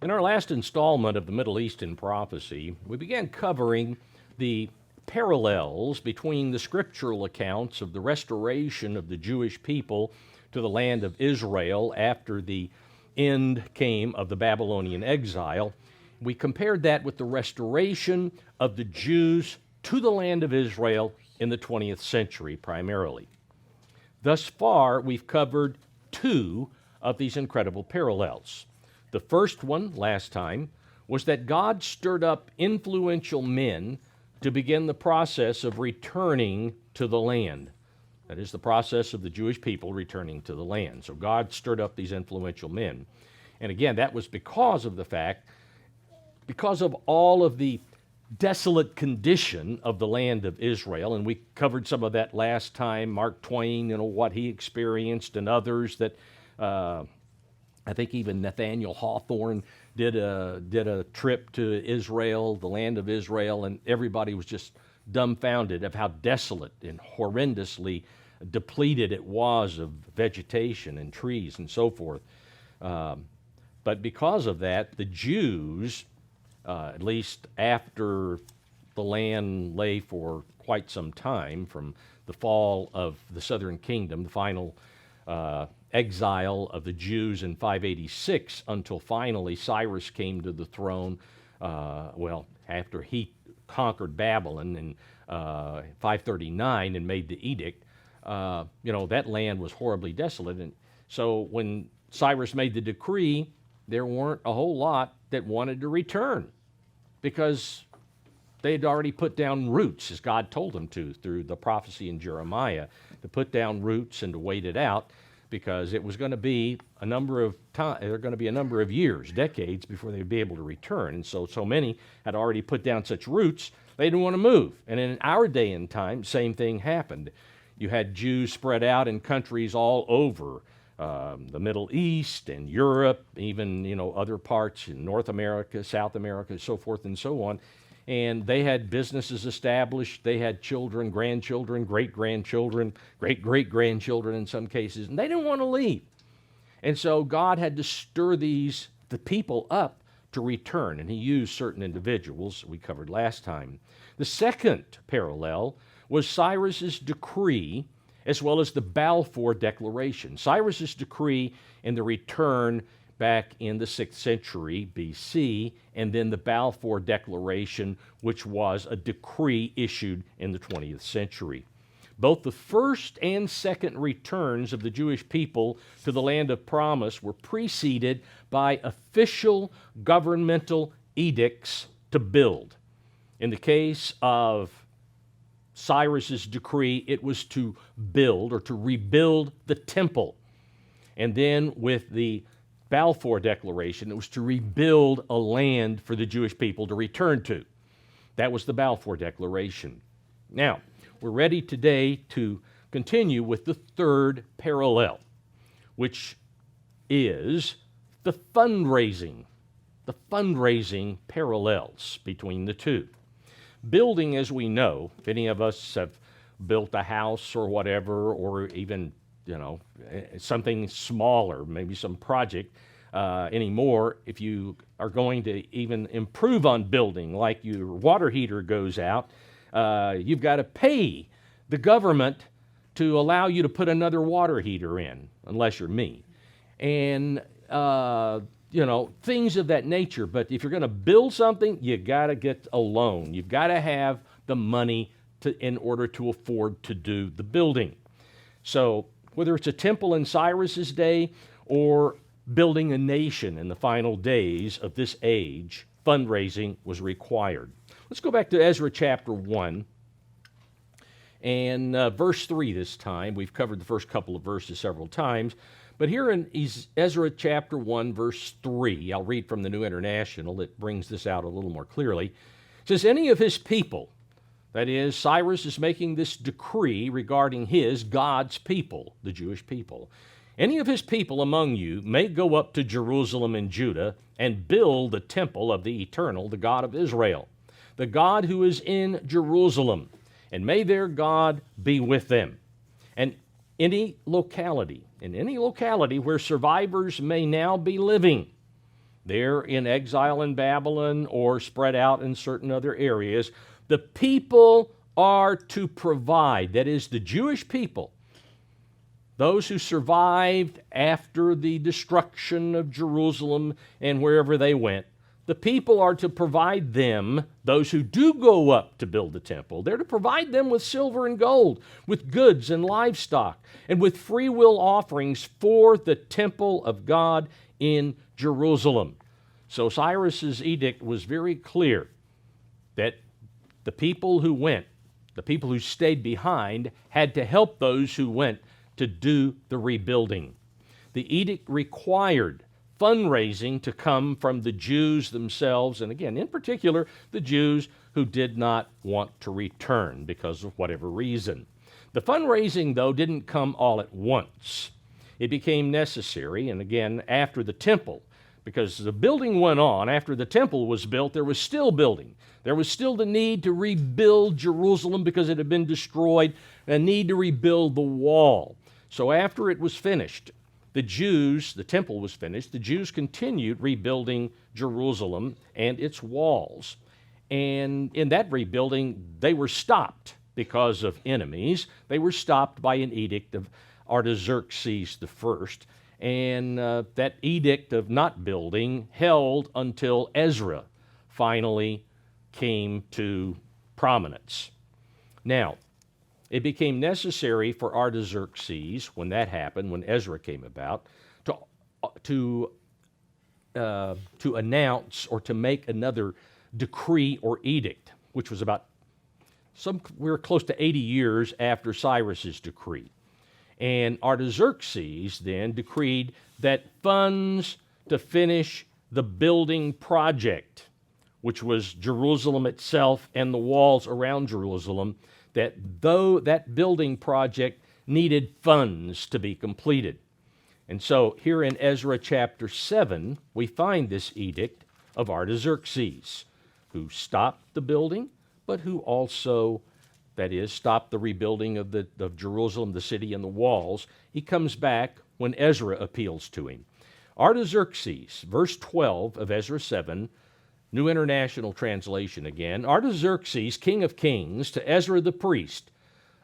In our last installment of the Middle Eastern prophecy, we began covering the parallels between the scriptural accounts of the restoration of the Jewish people to the land of Israel after the end came of the Babylonian exile. We compared that with the restoration of the Jews to the land of Israel in the 20th century primarily. Thus far, we've covered two of these incredible parallels. The first one, last time, was that God stirred up influential men to begin the process of returning to the land. That is the process of the Jewish people returning to the land. So God stirred up these influential men. And again, that was because of all of the desolate condition of the land of Israel, and we covered some of that last time. Mark Twain, what he experienced, and others that I think even Nathaniel Hawthorne did a trip to Israel, the land of Israel, and everybody was just dumbfounded of how desolate and horrendously depleted it was of vegetation and trees and so forth. But because of that, the Jews, at least after the land lay for quite some time, from the fall of the southern kingdom, the final exile of the Jews in 586, until finally Cyrus came to the throne, after he conquered Babylon in 539 and made the edict. That land was horribly desolate. And so when Cyrus made the decree, there weren't a whole lot that wanted to return because they had already put down roots, as God told them to, through the prophecy in Jeremiah, to put down roots and to wait it out, because it was going to be a number of years, decades, before they'd be able to return. And so many had already put down such roots, they didn't want to move. And in our day and time, same thing happened. You had Jews spread out in countries all over the Middle East and Europe, even other parts in North America, South America, so forth and so on. And they had businesses established. They had children, grandchildren, great-grandchildren, great-great-grandchildren in some cases, and they didn't want to leave. And so God had to stir the people up to return, and he used certain individuals we covered last time. The second parallel was Cyrus's decree, as well as the Balfour Declaration. Cyrus's decree and the return back in the 6th century BC, and then the Balfour Declaration, which was a decree issued in the 20th century. Both the first and second returns of the Jewish people to the land of promise were preceded by official governmental edicts to build. In the case of Cyrus's decree, it was to build or to rebuild the temple. And then with the Balfour Declaration, it was to rebuild a land for the Jewish people to return to. That was the Balfour Declaration. Now, we're ready today to continue with the third parallel, which is the fundraising parallels between the two. Building, as we know, if any of us have built a house or whatever, or even something smaller, maybe some project anymore, if you are going to even improve on building, like your water heater goes out, you've got to pay the government to allow you to put another water heater in, unless you're me. And, things of that nature. But if you're going to build something, you got to get a loan. You've got to have the money in order to afford to do the building. So whether it's a temple in Cyrus's day or building a nation in the final days of this age, fundraising was required. Let's go back to Ezra chapter 1 and verse 3 this time. We've covered the first couple of verses several times, but here in Ezra chapter 1, verse 3, I'll read from the New International. It brings this out a little more clearly. It says, any of his people, that is, Cyrus is making this decree regarding God's people, the Jewish people. Any of his people among you may go up to Jerusalem and Judah and build the temple of the Eternal, the God of Israel, the God who is in Jerusalem, and may their God be with them. And in any locality where survivors may now be living, they're in exile in Babylon or spread out in certain other areas, the people are to provide, that is, the Jewish people, those who survived after the destruction of Jerusalem and wherever they went, the people are to provide them, those who do go up to build the temple, they're to provide them with silver and gold, with goods and livestock, and with free will offerings for the temple of God in Jerusalem. So Cyrus's edict was very clear that the people who went, the people who stayed behind, had to help those who went to do the rebuilding. The edict required fundraising to come from the Jews themselves, and again, in particular, the Jews who did not want to return because of whatever reason. The fundraising, though, didn't come all at once. It became necessary, and again, after the temple, because the building went on. After the temple was built, there was still building. There was still the need to rebuild Jerusalem because it had been destroyed, a need to rebuild the wall. So after it was finished, the temple was finished, the Jews continued rebuilding Jerusalem and its walls. And in that rebuilding, they were stopped because of enemies. They were stopped by an edict of Artaxerxes I. And that edict of not building held until Ezra finally came to prominence. Now, it became necessary for Artaxerxes, when that happened, when Ezra came about, to announce or to make another decree or edict, which was we were close to 80 years after Cyrus's decree. And Artaxerxes then decreed that funds to finish the building project, which was Jerusalem itself and the walls around Jerusalem, that though that building project needed funds to be completed. And so here in Ezra chapter 7, we find this edict of Artaxerxes, who stopped the building, but who also, that is, stopped the rebuilding of Jerusalem, the city, and the walls. He comes back when Ezra appeals to him. Artaxerxes, verse 12 of Ezra 7, New International Translation again. Artaxerxes, king of kings, to Ezra the priest,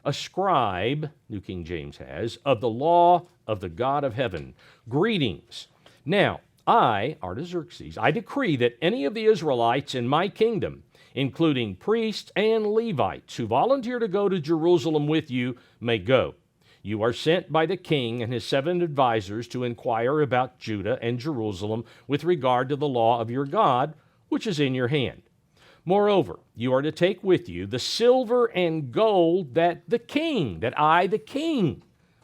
a scribe, New King James has, of the law of the God of heaven. Greetings. Now, I, Artaxerxes, I decree that any of the Israelites in my kingdom, including priests and Levites who volunteer to go to Jerusalem with you, may go. You are sent by the king and his 7 advisors to inquire about Judah and Jerusalem with regard to the law of your God, which is in your hand. Moreover, you are to take with you the silver and gold that the king,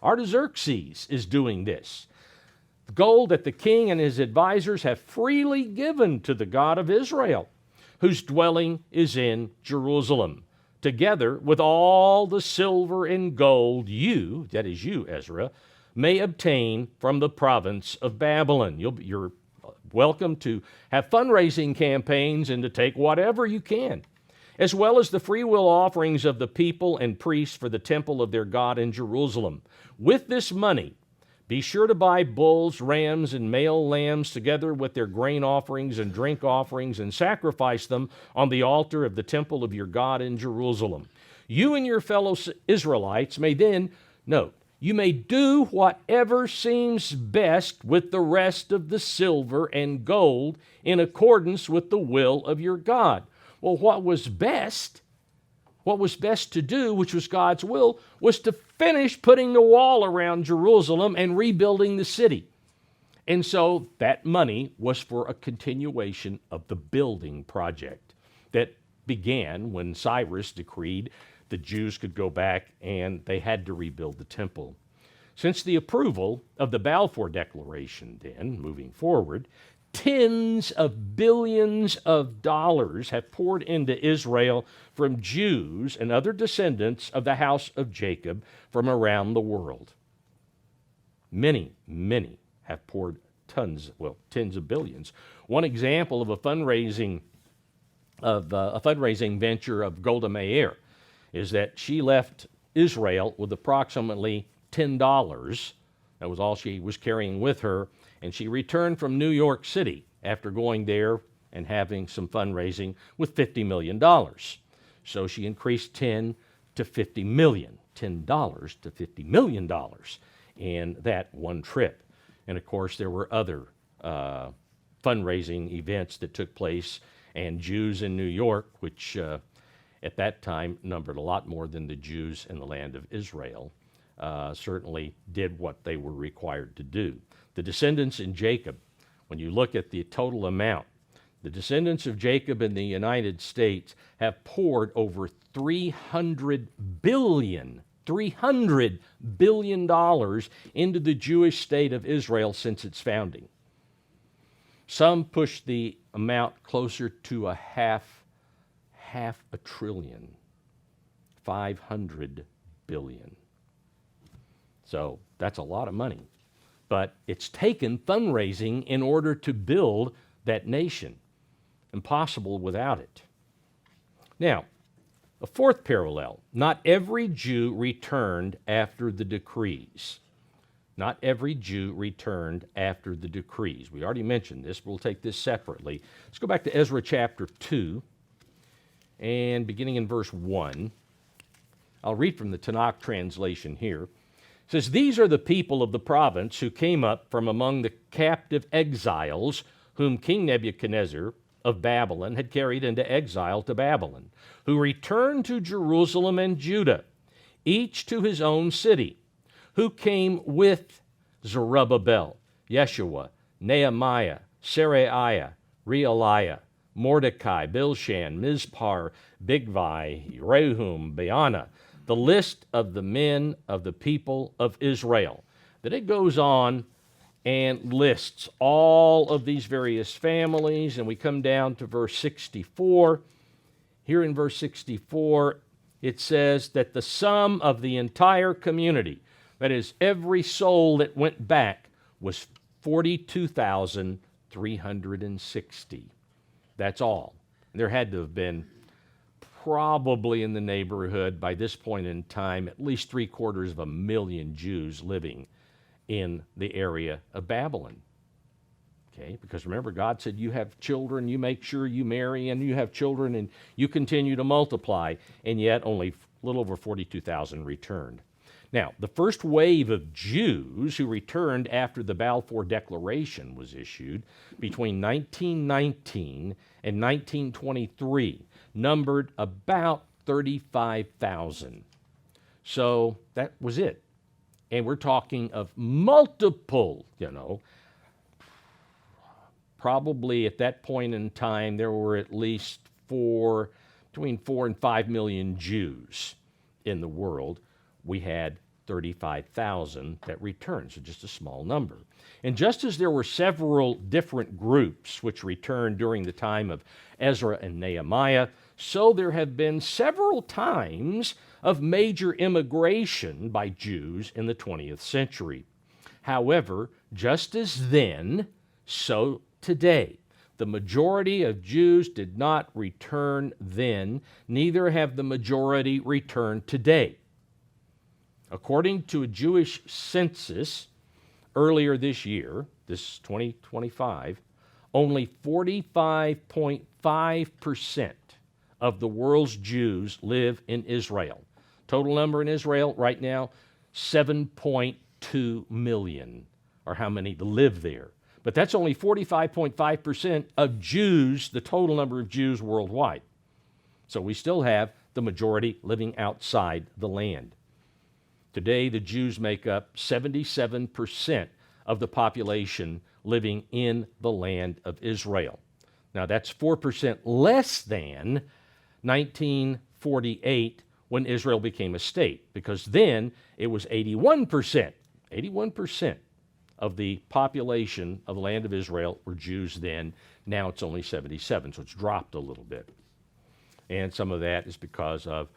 Artaxerxes, is doing this. Gold that the king and his advisors have freely given to the God of Israel, whose dwelling is in Jerusalem, together with all the silver and gold you, that is you, Ezra, may obtain from the province of Babylon. You're welcome to have fundraising campaigns and to take whatever you can, as well as the free will offerings of the people and priests for the temple of their God in Jerusalem. With this money, be sure to buy bulls, rams, and male lambs together with their grain offerings and drink offerings and sacrifice them on the altar of the temple of your God in Jerusalem. You and your fellow Israelites may then, note, you may do whatever seems best with the rest of the silver and gold in accordance with the will of your God. Well, what was best to do, which was God's will, was to finish putting the wall around Jerusalem and rebuilding the city. And so that money was for a continuation of the building project that began when Cyrus decreed the Jews could go back and they had to rebuild the temple. Since the approval of the Balfour Declaration, then, moving forward, tens of billions of dollars have poured into Israel from Jews and other descendants of the house of Jacob from around the world. Many, many have poured tens of billions. One example of a fundraising venture of Golda Meir is that she left Israel with approximately $10. That was all she was carrying with her, and she returned from New York City after going there and having some fundraising with $50 million. So she increased 10 to 50 million, $10 to $50 million in that one trip. And of course, there were other fundraising events that took place, and Jews in New York, which at that time numbered a lot more than the Jews in the land of Israel, certainly did what they were required to do. The descendants in Jacob, when you look at the total amount, the descendants of Jacob in the United States have poured over $300 billion into the Jewish state of Israel since its founding. Some push the amount closer to a half a trillion, 500 billion. So that's a lot of money. But it's taken fundraising in order to build that nation. Impossible without it. Now, a fourth parallel. Not every Jew returned after the decrees. Not every Jew returned after the decrees. We already mentioned this. We'll take this separately. Let's go back to Ezra chapter 2, and beginning in verse 1. I'll read from the Tanakh translation here. It says, "These are the people of the province who came up from among the captive exiles whom King Nebuchadnezzar of Babylon had carried into exile to Babylon, who returned to Jerusalem and Judah, each to his own city, who came with Zerubbabel, Yeshua, Nehemiah, Seraiah, Realiah, Mordecai, Bilshan, Mizpar, Bigvai, Rehum, Baana, the list of the men of the people of Israel." Then it goes on and lists all of these various families, and we come down to verse 64. Here in verse 64, it says that the sum of the entire community, that is, every soul that went back, was 42,360. That's all. There had to have been probably in the neighborhood, by this point in time, at least 750,000 Jews living in the area of Babylon. Okay, because remember, God said, you have children, you make sure you marry, and you have children, and you continue to multiply, and yet only a little over 42,000 returned. Now, the first wave of Jews who returned after the Balfour Declaration was issued between 1919 and 1923 numbered about 35,000. So that was it. And we're talking of multiple, probably at that point in time there were at least between 4 and 5 million Jews in the world. We had 35,000 that returned, so just a small number. And just as there were several different groups which returned during the time of Ezra and Nehemiah, so there have been several times of major immigration by Jews in the 20th century. However, just as then, so today. The majority of Jews did not return then, neither have the majority returned today. According to a Jewish census earlier this year, this 2025, only 45.5% of the world's Jews live in Israel. Total number in Israel right now, 7.2 million are how many live there. But that's only 45.5% of Jews, the total number of Jews worldwide. So we still have the majority living outside the land. Today, the Jews make up 77% of the population living in the land of Israel. Now, that's 4% less than 1948 when Israel became a state, because then it was 81%. 81% of the population of the land of Israel were Jews then. Now it's only 77, so it's dropped a little bit. And some of that is because of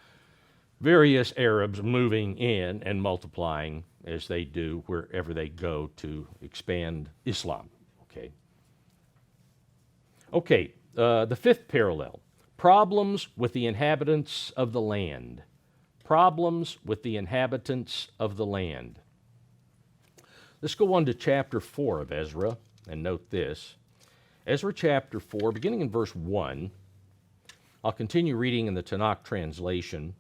various Arabs moving in and multiplying as they do wherever they go to expand Islam. Okay, the fifth parallel, problems with the inhabitants of the land. Problems with the inhabitants of the land. Let's go on to chapter 4 of Ezra and note this. Ezra chapter 4, beginning in verse 1. I'll continue reading in the Tanakh translation.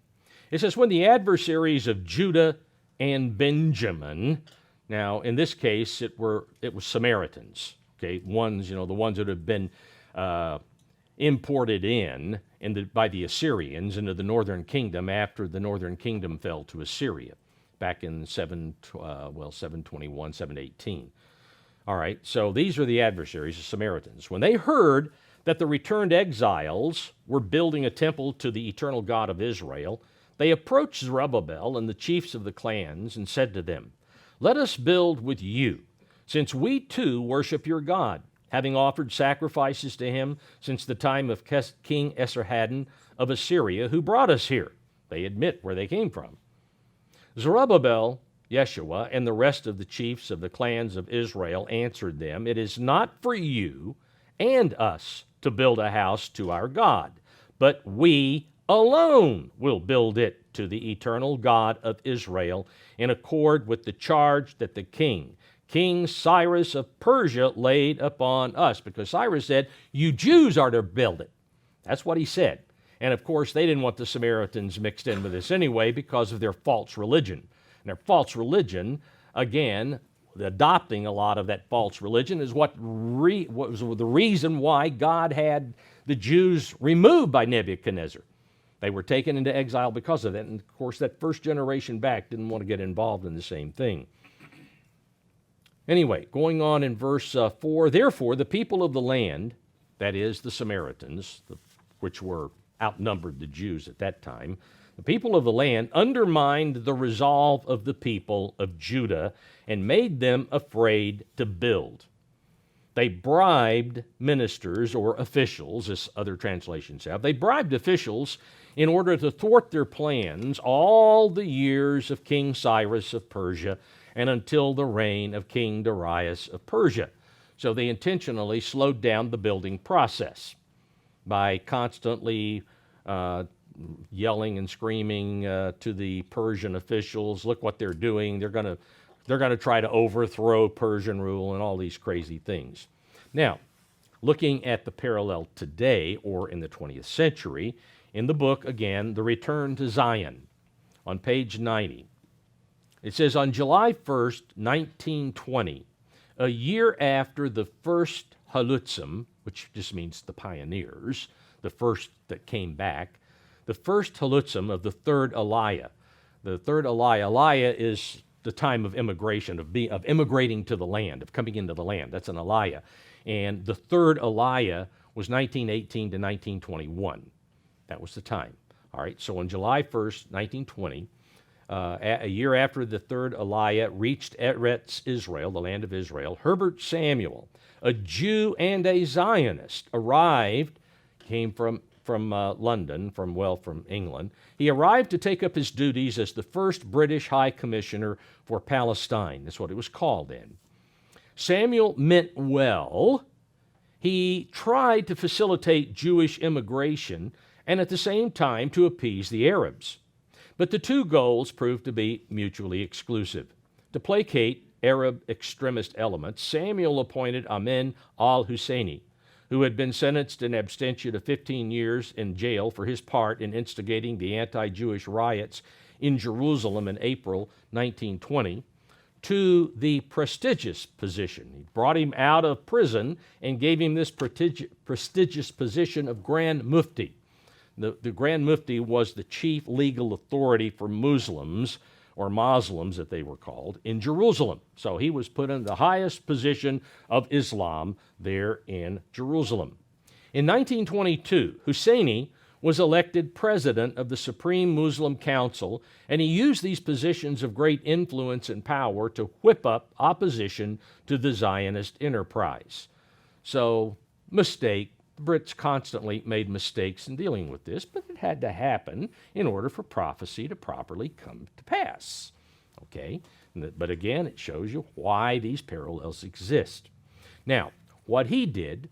It says, when the adversaries of Judah and Benjamin, now in this case it was Samaritans, okay, the ones that have been imported by the Assyrians into the northern kingdom after the northern kingdom fell to Assyria back in 721, 718. All right, so these are the adversaries, the Samaritans. When they heard that the returned exiles were building a temple to the eternal God of Israel, they approached Zerubbabel and the chiefs of the clans and said to them, let us build with you, since we too worship your God, having offered sacrifices to him since the time of King Esarhaddon of Assyria, who brought us here. They admit where they came from. Zerubbabel, Yeshua, and the rest of the chiefs of the clans of Israel answered them, it is not for you and us to build a house to our God, but we alone will build it to the eternal God of Israel in accord with the charge that the King Cyrus of Persia laid upon us. Because Cyrus said, you Jews are to build it. That's what he said. And of course, they didn't want the Samaritans mixed in with this anyway because of their false religion. And their false religion, again, adopting a lot of that false religion is what was the reason why God had the Jews removed by Nebuchadnezzar. They were taken into exile because of that. And of course, that first generation back didn't want to get involved in the same thing. Anyway, going on in verse 4, therefore the people of the land, that is the Samaritans, which were outnumbered the Jews at that time, the people of the land undermined the resolve of the people of Judah and made them afraid to build. They bribed ministers or officials, as other translations have. They bribed officials in order to thwart their plans all the years of King Cyrus of Persia and until the reign of King Darius of Persia. So they intentionally slowed down the building process by constantly yelling and screaming to the Persian officials, look what they're doing. They're going to try to overthrow Persian rule and all these crazy things. Now, looking at the parallel today or in the 20th century, in the book, again, The Return to Zion, on page 90, it says, on July 1st, 1920, a year after the first Halutzim, which just means the pioneers, the first that came back, the first Halutzim of the third Aliyah. The third Aliyah is the time of immigration, of immigrating to the land, of coming into the land. That's an Aliyah. And the third Aliyah was 1918 to 1921. That was the time. All right, so on July 1st, 1920, a year after the third Aliyah reached Eretz Israel, the land of Israel, Herbert Samuel, a Jew and a Zionist, came from London, from England. He arrived to take up his duties as the first British High Commissioner for Palestine. That's what it was called then. Samuel meant well. He tried to facilitate Jewish immigration and at the same time to appease the Arabs. But the two goals proved to be mutually exclusive. To placate Arab extremist elements, Samuel appointed Amin al-Husseini, who had been sentenced in absentia to 15 years in jail for his part in instigating the anti-Jewish riots in Jerusalem in April 1920, to the prestigious position. He brought him out of prison and gave him this prestigious position of Grand Mufti. The Grand Mufti was the chief legal authority for Muslims, or Muslims that they were called, in Jerusalem. So he was put in the highest position of Islam there in Jerusalem. In 1922, Husseini was elected president of the Supreme Muslim Council, and he used these positions of great influence and power to whip up opposition to the Zionist enterprise. So, mistake. The Brits constantly made mistakes in dealing with this, but it had to happen in order for prophecy to properly come to pass. Okay? But again, it shows you why these parallels exist. Now, what he did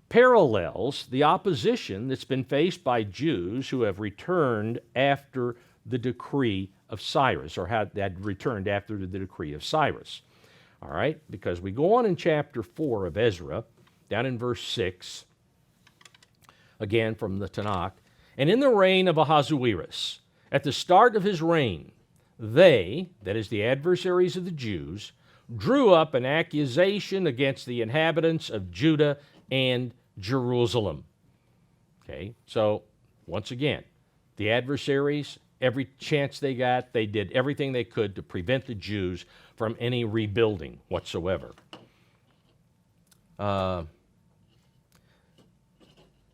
parallels the opposition that's been faced by Jews who have returned after the decree of Cyrus, or had returned after the decree of Cyrus. All right? Because we go on in chapter 4 of Ezra, down in verse 6, again from the Tanakh. And in the reign of Ahasuerus, at the start of his reign, they, that is the adversaries of the Jews, drew up an accusation against the inhabitants of Judah and Jerusalem. Okay, so once again, the adversaries, every chance they got, they did everything they could to prevent the Jews from any rebuilding whatsoever.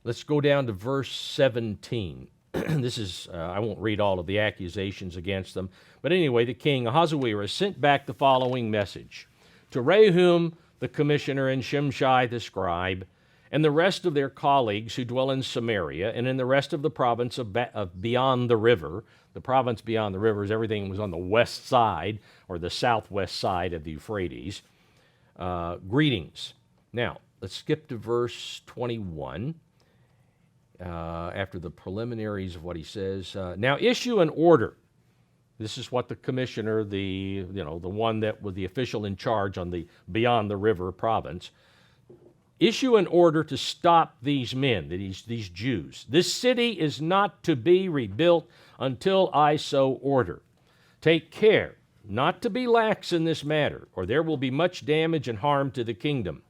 Let's go down to verse 17. This is, I won't read all of the accusations against them, but anyway, the king Ahasuerus sent back the following message to Rehum the commissioner and Shimshai the scribe, and the rest of their colleagues who dwell in Samaria and in the rest of the province of beyond the river. The province beyond the river is everything was on the west side or the southwest side of the Euphrates. Greetings. Now, let's skip to verse 21. After the preliminaries of what he says. Now issue an order. This is what the commissioner, the one that was the official in charge on the beyond the river province, issue an order to stop these men, these Jews. This city is not to be rebuilt until I so order. Take care not to be lax in this matter, or there will be much damage and harm to the kingdom.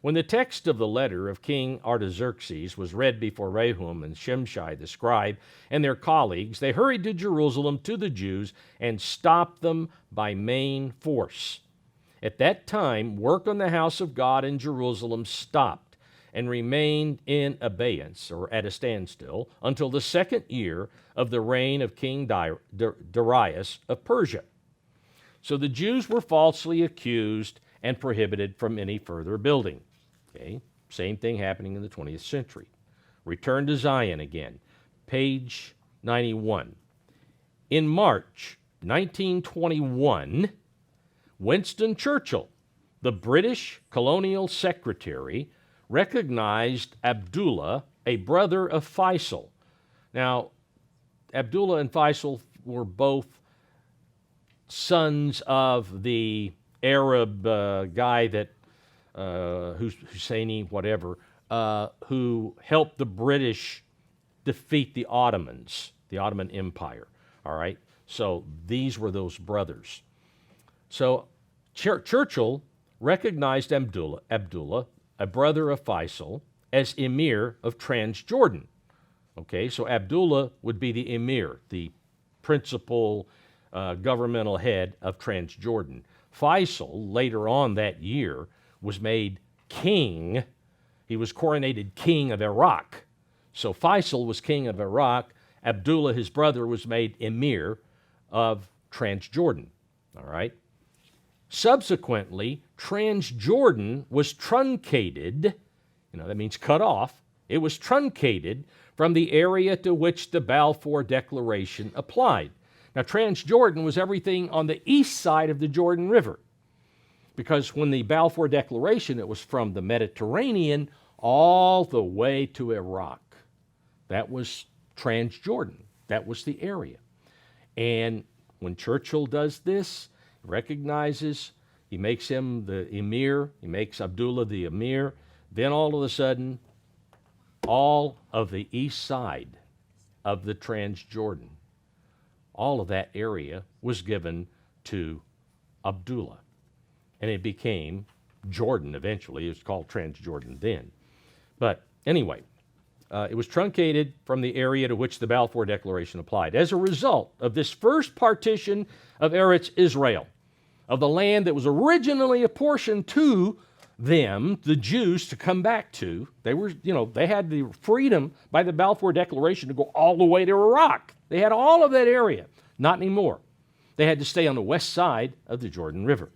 When the text of the letter of King Artaxerxes was read before Rehum and Shimshai the scribe and their colleagues, they hurried to Jerusalem to the Jews and stopped them by main force. At that time, work on the house of God in Jerusalem stopped and remained in abeyance, or at a standstill, until the second year of the reign of King Darius of Persia. So the Jews were falsely accused and prohibited from any further building. Okay, same thing happening in the 20th century. Return to Zion again, page 91. In March 1921, Winston Churchill, the British colonial secretary, recognized Abdullah, a brother of Faisal. Now, Abdullah and Faisal were both sons of the Arab guy that, Husseini, whatever, who helped the British defeat the Ottomans, the Ottoman Empire. All right? So these were those brothers. So Churchill recognized Abdullah, a brother of Faisal, as emir of Transjordan. Okay, so Abdullah would be the emir, the principal governmental head of Transjordan. Faisal, later on that year, was made king. He was coronated king of Iraq. So Faisal was king of Iraq. Abdullah, his brother, was made emir of Transjordan. All right? Subsequently, Transjordan was truncated, that means cut off. It was truncated from the area to which the Balfour Declaration applied. Now, Transjordan was everything on the east side of the Jordan River, because when the Balfour Declaration, it was from the Mediterranean all the way to Iraq. That was Transjordan. That was the area. And when Churchill does this, recognizes, he makes him the emir, he makes Abdullah the emir, then all of a sudden, all of the east side of the Transjordan, all of that area was given to Abdullah. And it became Jordan eventually. It was called Transjordan then. But anyway, it was truncated from the area to which the Balfour Declaration applied. As a result of this first partition of Eretz Israel, of the land that was originally apportioned to them, the Jews, to come back to, they had the freedom by the Balfour Declaration to go all the way to Iraq. They had all of that area. Not anymore. They had to stay on the west side of the Jordan River.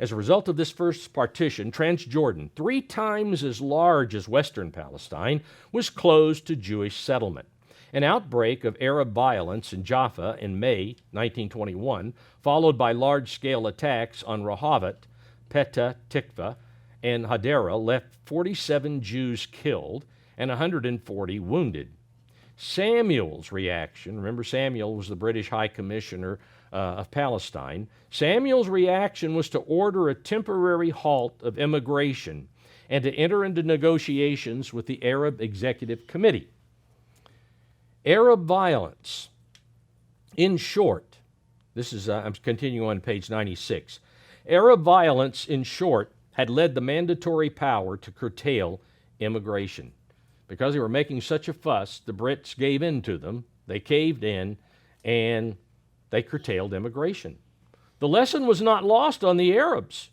As a result of this first partition, Transjordan, 3 times as large as Western Palestine, was closed to Jewish settlement. An outbreak of Arab violence in Jaffa in May 1921, followed by large-scale attacks on Rehovot, Petah Tikva, and Hadera, left 47 Jews killed and 140 wounded. Samuel's reaction, remember Samuel was the British High Commissioner of Palestine, Samuel's reaction was to order a temporary halt of immigration and to enter into negotiations with the Arab Executive Committee. Arab violence, in short, this is, I'm continuing on page 96. Arab violence, in short, had led the mandatory power to curtail immigration. Because they were making such a fuss, the Brits gave in to them, they caved in, and they curtailed immigration. The lesson was not lost on the Arabs.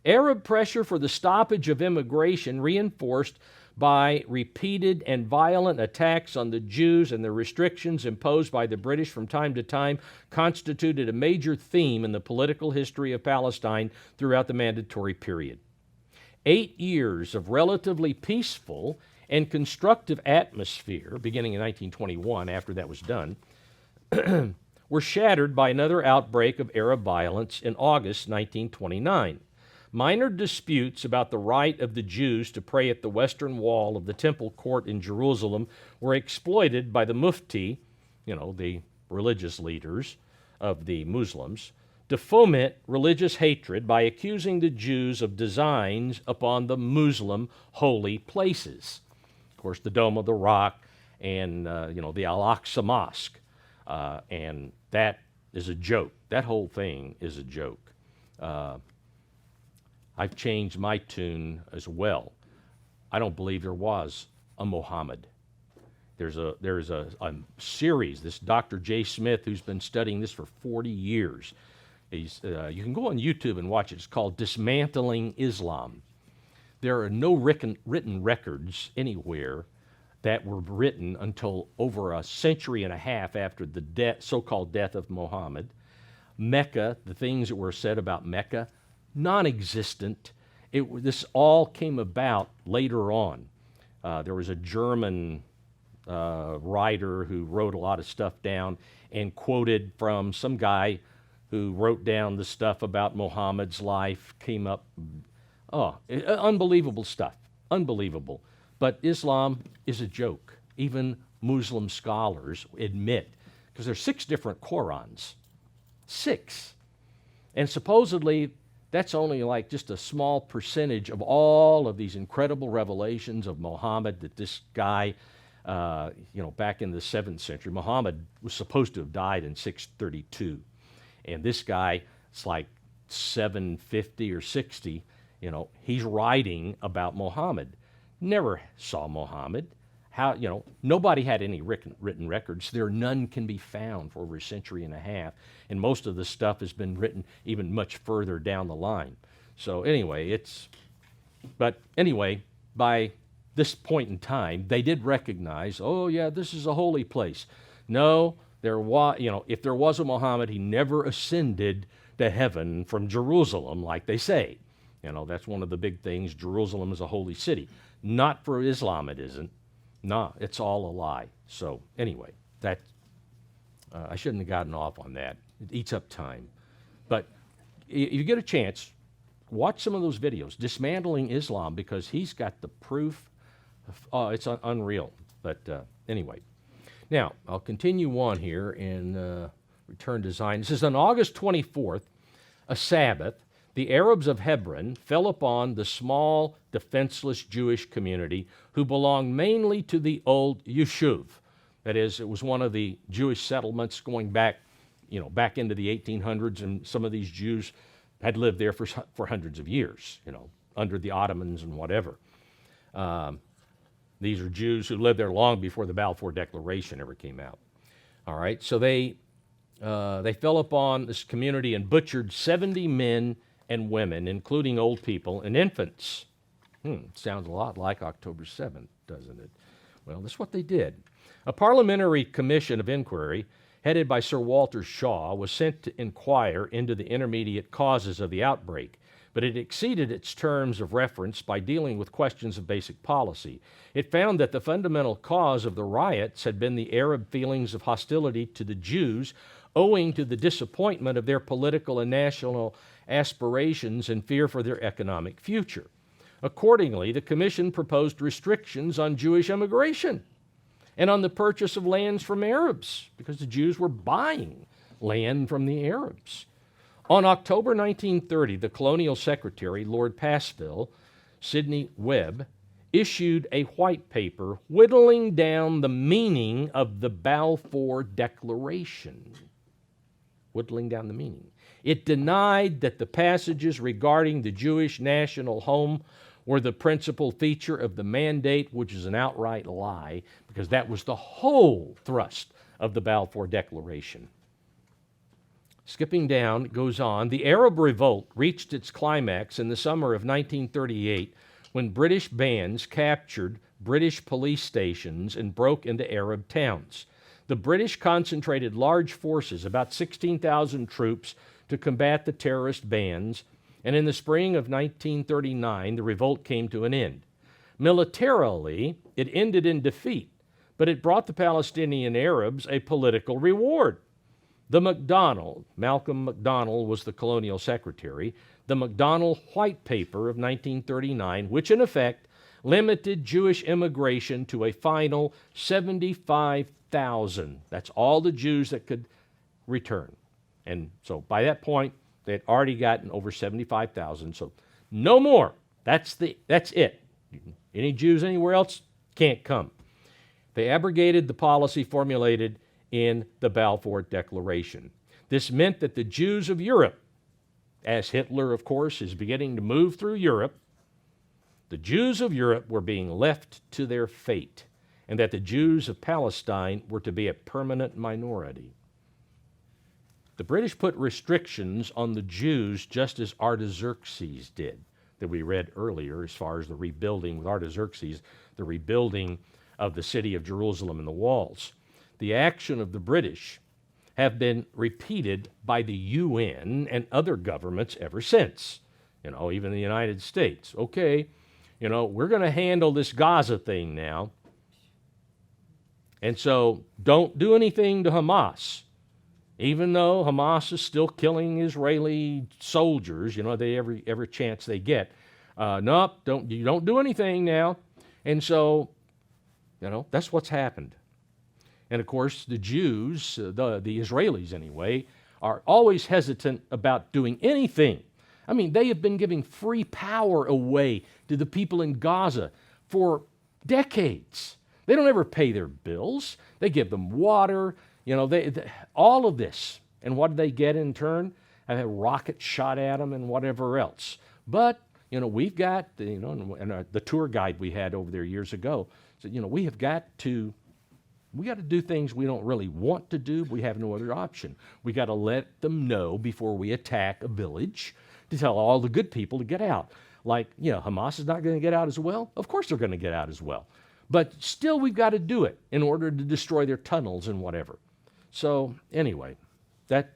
Arab pressure for the stoppage of immigration, reinforced by repeated and violent attacks on the Jews and the restrictions imposed by the British from time to time, constituted a major theme in the political history of Palestine throughout the mandatory period. 8 years of relatively peaceful and constructive atmosphere, beginning in 1921, after that was done, were shattered by another outbreak of Arab violence in August 1929. Minor disputes about the right of the Jews to pray at the western wall of the Temple Court in Jerusalem were exploited by the Mufti, the religious leaders of the Muslims, to foment religious hatred by accusing the Jews of designs upon the Muslim holy places. Of course, the Dome of the Rock and, the Al-Aqsa Mosque. And that is a joke. That whole thing is a joke. I've changed my tune as well. I don't believe there was a Muhammad. There's a series, this Dr. J. Smith, who's been studying this for 40 years. You can go on YouTube and watch it. It's called Dismantling Islam. There are no written records anywhere that were written until over a century and a half after the so-called death of Muhammad. Mecca, the things that were said about Mecca, non-existent. This all came about later on. There was a German writer who wrote a lot of stuff down and quoted from some guy who wrote down the stuff about Muhammad's life, came up, unbelievable stuff, unbelievable. But Islam is a joke. Even Muslim scholars admit, because there's 6 different Qurans, 6. And supposedly that's only like just a small percentage of all of these incredible revelations of Muhammad that this guy, back in the 7th century, Muhammad was supposed to have died in 632. And this guy, it's like 750 or 60, he's writing about Muhammad. Never saw Muhammad. Nobody had any written records. None can be found for over a century and a half, and most of the stuff has been written even much further down the line. So anyway, by this point in time, they did recognize, this is a holy place. No, if there was a Muhammad, he never ascended to heaven from Jerusalem, like they say. That's one of the big things. Jerusalem is a holy city. Not for Islam, it isn't. No, it's all a lie. So anyway, I shouldn't have gotten off on that. It eats up time. But if you get a chance, watch some of those videos, Dismantling Islam, because he's got the proof. It's unreal. But anyway, now I'll continue on here and return to Zion. This is on August 24th, a Sabbath. The Arabs of Hebron fell upon the small, defenseless Jewish community who belonged mainly to the old Yishuv. That is, it was one of the Jewish settlements going back, back into the 1800s, and some of these Jews had lived there for hundreds of years, under the Ottomans and whatever. These are Jews who lived there long before the Balfour Declaration ever came out. All right, so they fell upon this community and butchered 70 men and women, including old people and infants. Sounds a lot like October 7th, doesn't it? Well, that's what they did. A parliamentary commission of inquiry, headed by Sir Walter Shaw, was sent to inquire into the intermediate causes of the outbreak, but it exceeded its terms of reference by dealing with questions of basic policy. It found that the fundamental cause of the riots had been the Arab feelings of hostility to the Jews, owing to the disappointment of their political and national aspirations and fear for their economic future. Accordingly, the commission proposed restrictions on Jewish immigration and on the purchase of lands from Arabs, because the Jews were buying land from the Arabs. On October 1930, the colonial secretary, Lord Passville, Sidney Webb, issued a white paper whittling down the meaning of the Balfour Declaration. Whittling down the meaning. It denied that the passages regarding the Jewish national home were the principal feature of the mandate, which is an outright lie, because that was the whole thrust of the Balfour Declaration. Skipping down, it goes on. The Arab Revolt reached its climax in the summer of 1938 when British bands captured British police stations and broke into Arab towns. The British concentrated large forces, about 16,000 troops, to combat the terrorist bands, and in the spring of 1939, the revolt came to an end. Militarily, it ended in defeat, but it brought the Palestinian Arabs a political reward. Malcolm McDonald was the colonial secretary, the McDonald White Paper of 1939, which in effect limited Jewish immigration to a final 75,000. That's all the Jews that could return. And so by that point, they had already gotten over 75,000. So no more. That's it. Any Jews anywhere else can't come. They abrogated the policy formulated in the Balfour Declaration. This meant that the Jews of Europe, as Hitler, of course, is beginning to move through Europe, the Jews of Europe were being left to their fate, and that the Jews of Palestine were to be a permanent minority. The British put restrictions on the Jews just as Artaxerxes did, that we read earlier as far as the rebuilding with Artaxerxes, the rebuilding of the city of Jerusalem and the walls. The action of the British have been repeated by the UN and other governments ever since. Even the United States. Okay, we're going to handle this Gaza thing now. And so don't do anything to Hamas. Even though Hamas is still killing Israeli soldiers, they every chance they get. Nope, you don't do anything now. And so, that's what's happened. And of course, the Jews, the Israelis anyway, are always hesitant about doing anything. I mean, they have been giving free power away to the people in Gaza for decades. They don't ever pay their bills. They give them water, all of this. And what do they get in turn? They have rockets shot at them and whatever else. But, we've got, the tour guide we had over there years ago said, we got to do things we don't really want to do. We have no other option. We got to let them know before we attack a village to tell all the good people to get out. Like, Hamas is not going to get out as well. Of course they're going to get out as well. But still we've got to do it in order to destroy their tunnels and whatever. So anyway, that's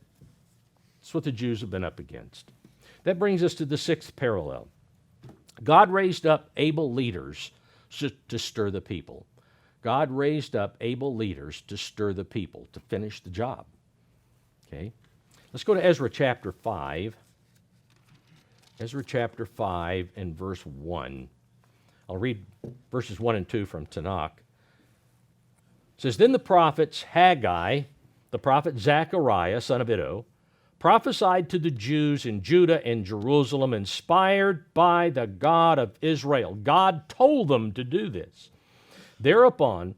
what the Jews have been up against. That brings us to the sixth parallel. God raised up able leaders to stir the people. God raised up able leaders to stir the people, to finish the job. Okay? Let's go to Ezra chapter 5. Ezra chapter 5 and verse 1. I'll read verses 1 and 2 from Tanakh. It says, Then the prophets Haggai, the prophet Zechariah, son of Iddo, prophesied to the Jews in Judah and Jerusalem, inspired by the God of Israel. God told them to do this. Thereupon,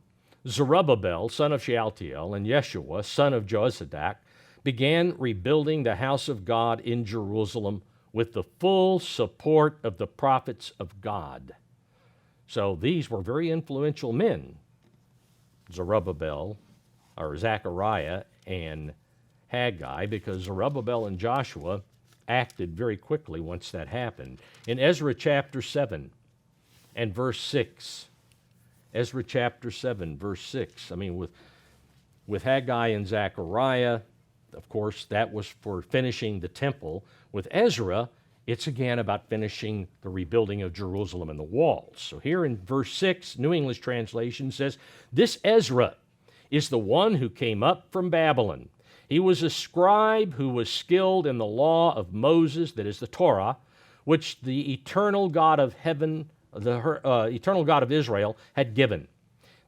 Zerubbabel, son of Shealtiel, and Yeshua, son of Jozadak, began rebuilding the house of God in Jerusalem with the full support of the prophets of God. So these were very influential men, Zerubbabel, or Zechariah, and Haggai, because Zerubbabel and Joshua acted very quickly once that happened. In Ezra chapter 7 and verse 6, Ezra chapter 7, verse 6. I mean, with Haggai and Zechariah, of course, that was for finishing the temple. With Ezra, it's again about finishing the rebuilding of Jerusalem and the walls. So here in verse 6, New English translation says, This Ezra is the one who came up from Babylon. He was a scribe who was skilled in the law of Moses, that is the Torah, which the eternal God of heaven, eternal God of Israel had given.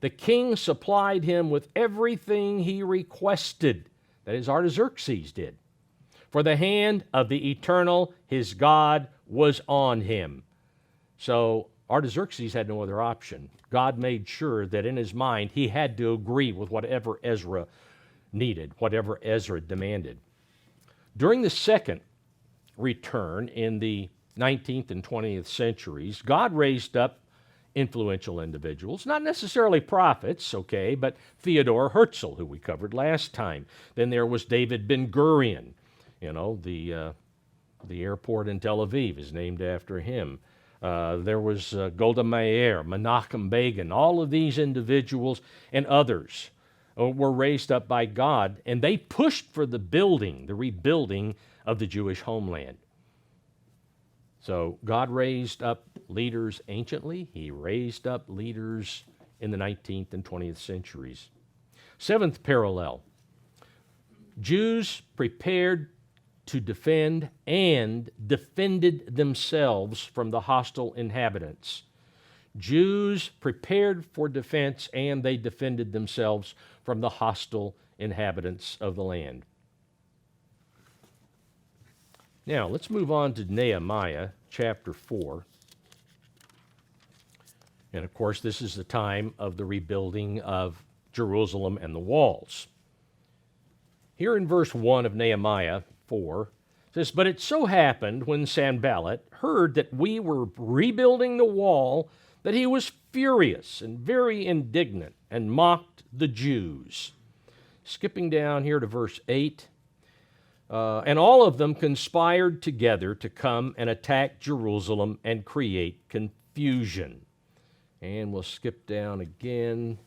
The king supplied him with everything he requested. That is, Artaxerxes did. For the hand of the Eternal, his God, was on him. So Artaxerxes had no other option. God made sure that in his mind he had to agree with whatever Ezra needed, whatever Ezra demanded. During the second return in the 19th and 20th centuries, God raised up influential individuals, not necessarily prophets, okay, but Theodore Herzl, who we covered last time. Then there was David Ben-Gurion. You know, the airport in Tel Aviv is named after him. There was Golda Meir, Menachem Begin. All of these individuals and others were raised up by God, and they pushed for the rebuilding of the Jewish homeland. So God raised up leaders anciently. He raised up leaders in the 19th and 20th centuries. Seventh parallel. Jews prepared to defend and defended themselves from the hostile inhabitants. Jews prepared for defense and they defended themselves from the hostile inhabitants of the land. Now, let's move on to Nehemiah chapter 4. And of course, this is the time of the rebuilding of Jerusalem and the walls. Here in verse 1 of Nehemiah 4, it says, "But it so happened when Sanballat heard that we were rebuilding the wall that he was furious and very indignant and mocked the Jews." Skipping down here to verse 8, and all of them conspired together to come and attack Jerusalem and create confusion. And we'll skip down again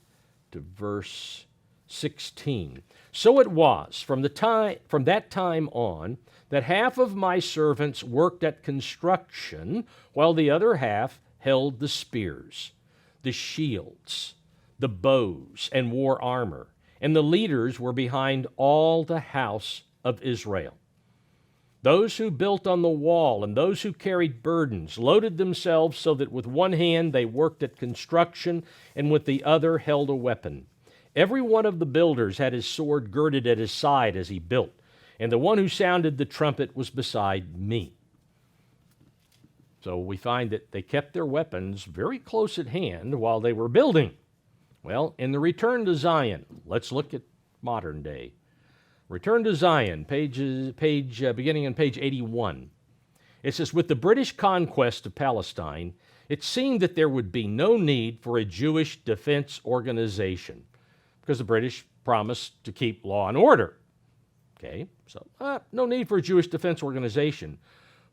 to verse 16. "So it was from that time on that half of my servants worked at construction, while the other half held the spears, the shields, the bows, and wore armor, and the leaders were behind all the house of Israel. Those who built on the wall and those who carried burdens loaded themselves so that with one hand they worked at construction and with the other held a weapon. Every one of the builders had his sword girded at his side as he built, and the one who sounded the trumpet was beside me." So we find that they kept their weapons very close at hand while they were building. Well, in the Return to Zion, let's look at modern day. Return to Zion, beginning on page 81. It says, "With the British conquest of Palestine, it seemed that there would be no need for a Jewish defense organization because the British promised to keep law and order. Okay, so no need for a Jewish defense organization.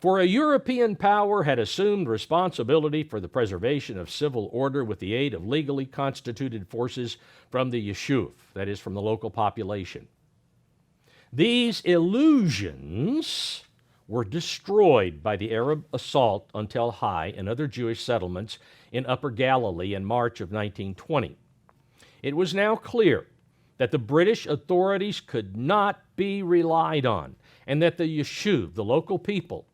For a European power had assumed responsibility for the preservation of civil order with the aid of legally constituted forces from the Yishuv, that is, from the local population. These illusions were destroyed by the Arab assault on Tel Hai and other Jewish settlements in Upper Galilee in March of 1920. It was now clear that the British authorities could not be relied on, and that the Yishuv, the local people,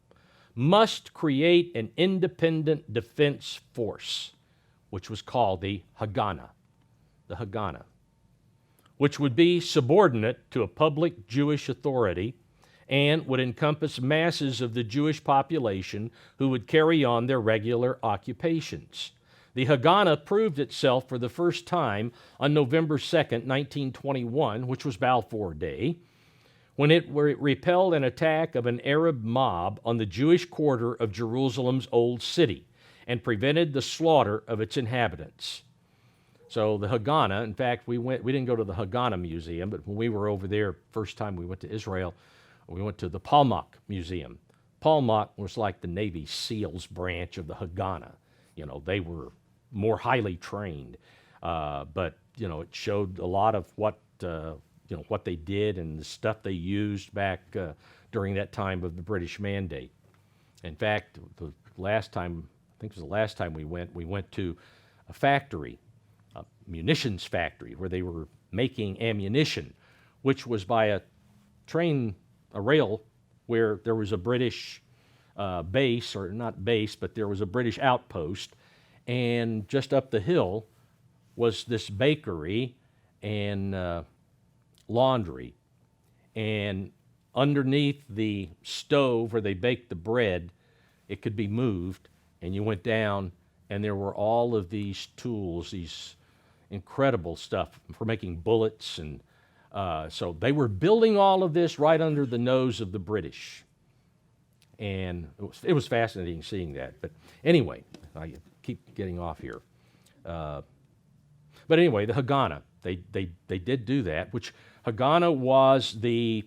must create an independent defense force, which was called the Haganah, which would be subordinate to a public Jewish authority and would encompass masses of the Jewish population who would carry on their regular occupations. The Haganah proved itself for the first time on November 2nd, 1921, which was Balfour Day, when it repelled an attack of an Arab mob on the Jewish quarter of Jerusalem's Old City and prevented the slaughter of its inhabitants. So the Haganah, in fact, we didn't go to the Haganah Museum, but when we were over there, first time we went to Israel, we went to the Palmach Museum. Palmach was like the Navy SEALs branch of the Haganah. You know, they were more highly trained, but, you know, it showed a lot of what they did and the stuff they used back during that time of the British Mandate. In fact, the last time, I think it was the last time we went to a factory, a munitions factory, where they were making ammunition, which was by a rail where there was a British base, or not base, but there was a British outpost, and just up the hill was this bakery and laundry. and underneath the stove where they baked the bread, it could be moved, and you went down, and there were all of these tools, these incredible stuff for making bullets, and so they were building all of this right under the nose of the British, and it was fascinating seeing that. But anyway, I keep getting off here. But anyway, the Haganah, they did do that, which Haganah was the,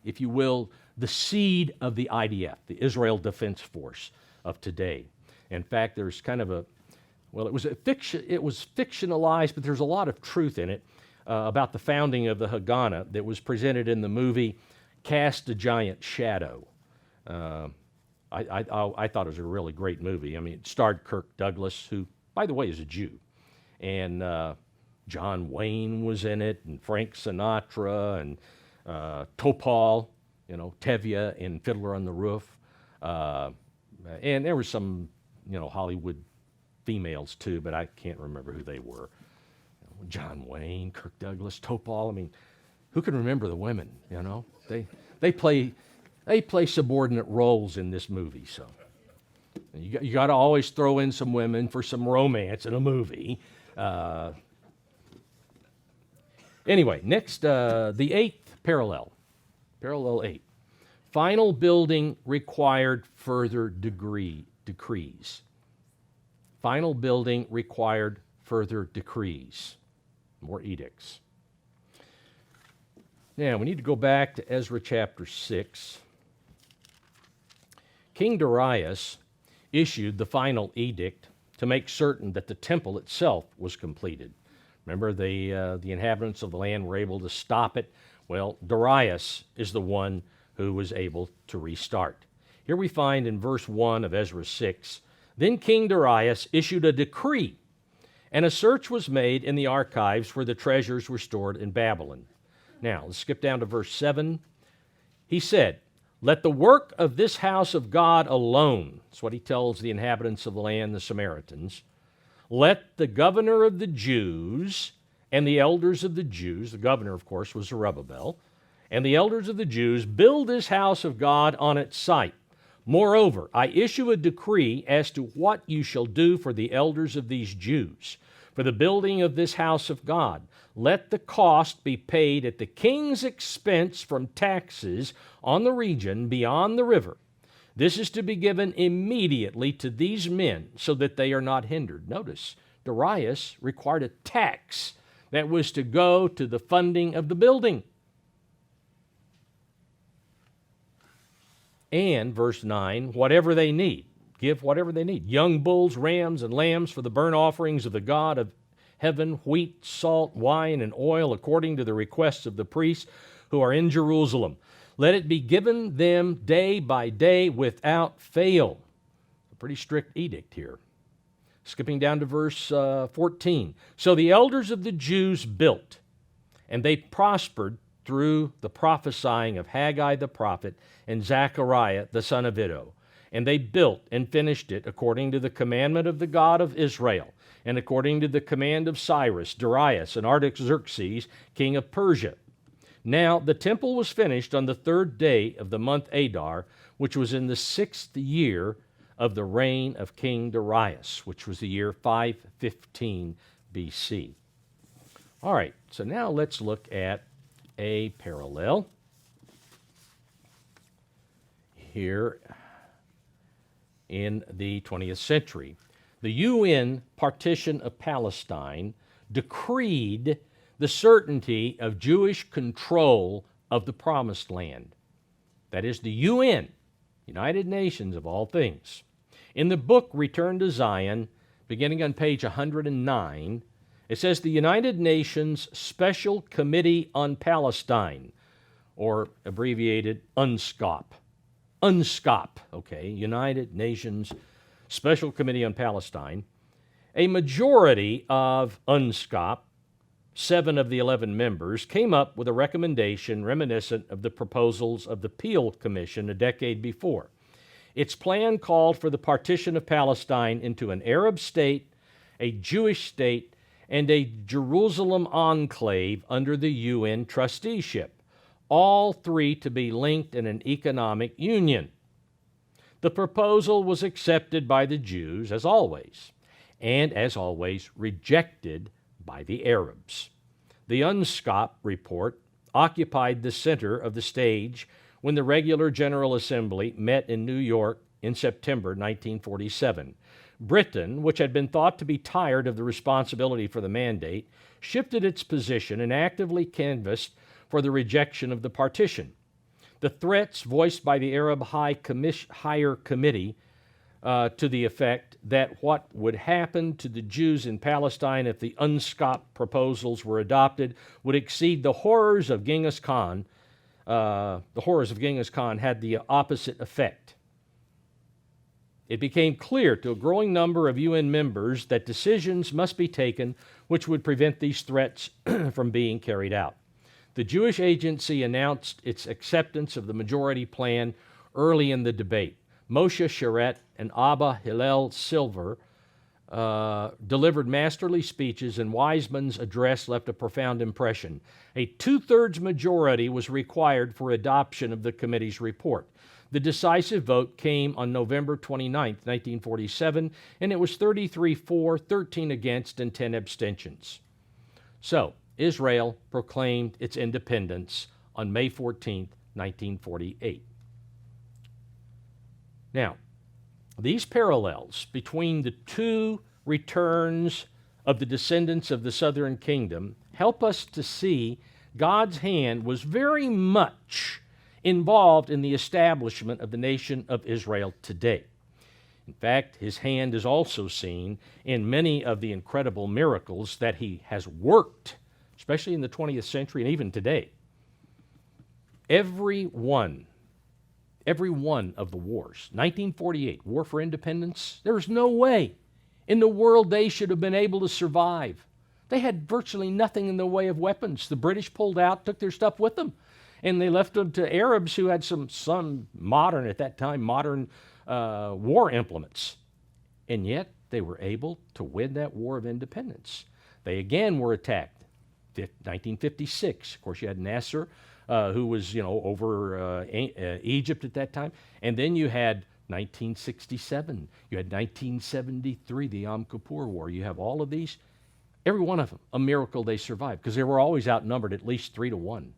if you will, the seed of the IDF, the Israel Defense Force of today. In fact, there's kind of a, well, it was fictionalized, but there's a lot of truth in it about the founding of the Haganah that was presented in the movie Cast a Giant Shadow. I thought it was a really great movie. I mean, it starred Kirk Douglas, who, by the way, is a Jew. And John Wayne was in it, and Frank Sinatra, and Topol, Tevye in Fiddler on the Roof. And there were some, Hollywood females too, but I can't remember who they were. John Wayne, Kirk Douglas, Topol. I mean, who can remember the women? They play subordinate roles in this movie. So you got to always throw in some women for some romance in a movie. Anyway, next, the eighth parallel 8. Final building required further decrees. Final building required further decrees, more edicts. Now, we need to go back to Ezra chapter 6. King Darius issued the final edict to make certain that the temple itself was completed. Remember, the inhabitants of the land were able to stop it. Well, Darius is the one who was able to restart. Here we find in verse 1 of Ezra 6, then King Darius issued a decree, and a search was made in the archives where the treasures were stored in Babylon. Now, let's skip down to verse 7. He said, let the work of this house of God alone, that's what he tells the inhabitants of the land, the Samaritans, let the governor of the Jews and the elders of the Jews, the governor, of course, was Zerubbabel, and the elders of the Jews build this house of God on its site. Moreover, I issue a decree as to what you shall do for the elders of these Jews, for the building of this house of God. Let the cost be paid at the king's expense from taxes on the region beyond the river. This is to be given immediately to these men so that they are not hindered. Notice, Darius required a tax that was to go to the funding of the building. And, verse 9, whatever they need, give whatever they need. Young bulls, rams, and lambs for the burnt offerings of the God of heaven, wheat, salt, wine, and oil, according to the requests of the priests who are in Jerusalem. Let it be given them day by day without fail. A pretty strict edict here. Skipping down to verse 14. So the elders of the Jews built, and they prospered through the prophesying of Haggai the prophet and Zechariah the son of Iddo. And they built and finished it according to the commandment of the God of Israel, and according to the command of Cyrus, Darius, and Artaxerxes, king of Persia. Now the temple was finished on the 3rd day of the month Adar, which was in the 6th year of the reign of King Darius, which was the year 515 BC. All right, so now let's look at a parallel here in the 20th century. The UN partition of Palestine decreed the certainty of Jewish control of the Promised Land. That is the UN, United Nations of all things. In the book Return to Zion, beginning on page 109, it says the United Nations Special Committee on Palestine, or abbreviated UNSCOP. UNSCOP, okay, United Nations Special Committee on Palestine. A majority of UNSCOP, 7 of the 11 members, came up with a recommendation reminiscent of the proposals of the Peel Commission a decade before. Its plan called for the partition of Palestine into an Arab state, a Jewish state, and a Jerusalem enclave under the UN trusteeship, all three to be linked in an economic union. The proposal was accepted by the Jews, as always, and as always rejected by the Arabs. The UNSCOP report occupied the center of the stage when the regular General Assembly met in New York in September 1947. Britain, which had been thought to be tired of the responsibility for the mandate, shifted its position and actively canvassed for the rejection of the partition. The threats voiced by the Arab Higher Committee to the effect that what would happen to the Jews in Palestine if the UNSCOP proposals were adopted would exceed the horrors of Genghis Khan. The horrors of Genghis Khan had the opposite effect. It became clear to a growing number of UN members that decisions must be taken which would prevent these threats from being carried out. The Jewish Agency announced its acceptance of the majority plan early in the debate. Moshe Sharett and Abba Hillel Silver delivered masterly speeches, and Weizmann's address left a profound impression. A two-thirds majority was required for adoption of the committee's report. The decisive vote came on November 29, 1947, and it was 33 for, 13 against, and 10 abstentions. So, Israel proclaimed its independence on May 14, 1948. Now, these parallels between the two returns of the descendants of the southern kingdom help us to see God's hand was very much involved in the establishment of the nation of Israel today. In fact, his hand is also seen in many of the incredible miracles that he has worked, especially in the 20th century and even today. Every one of the wars, 1948, War for Independence, there was no way in the world they should have been able to survive. They had virtually nothing in the way of weapons. The British pulled out, took their stuff with them, and they left them to Arabs who had some modern, at that time, modern war implements. And yet, they were able to win that War of Independence. They again were attacked. 1956, of course, you had Nasser, who was, over Egypt at that time. And then you had 1967. You had 1973, the Yom Kippur War. You have all of these. Every one of them, a miracle they survived, because they were always outnumbered at least 3-1.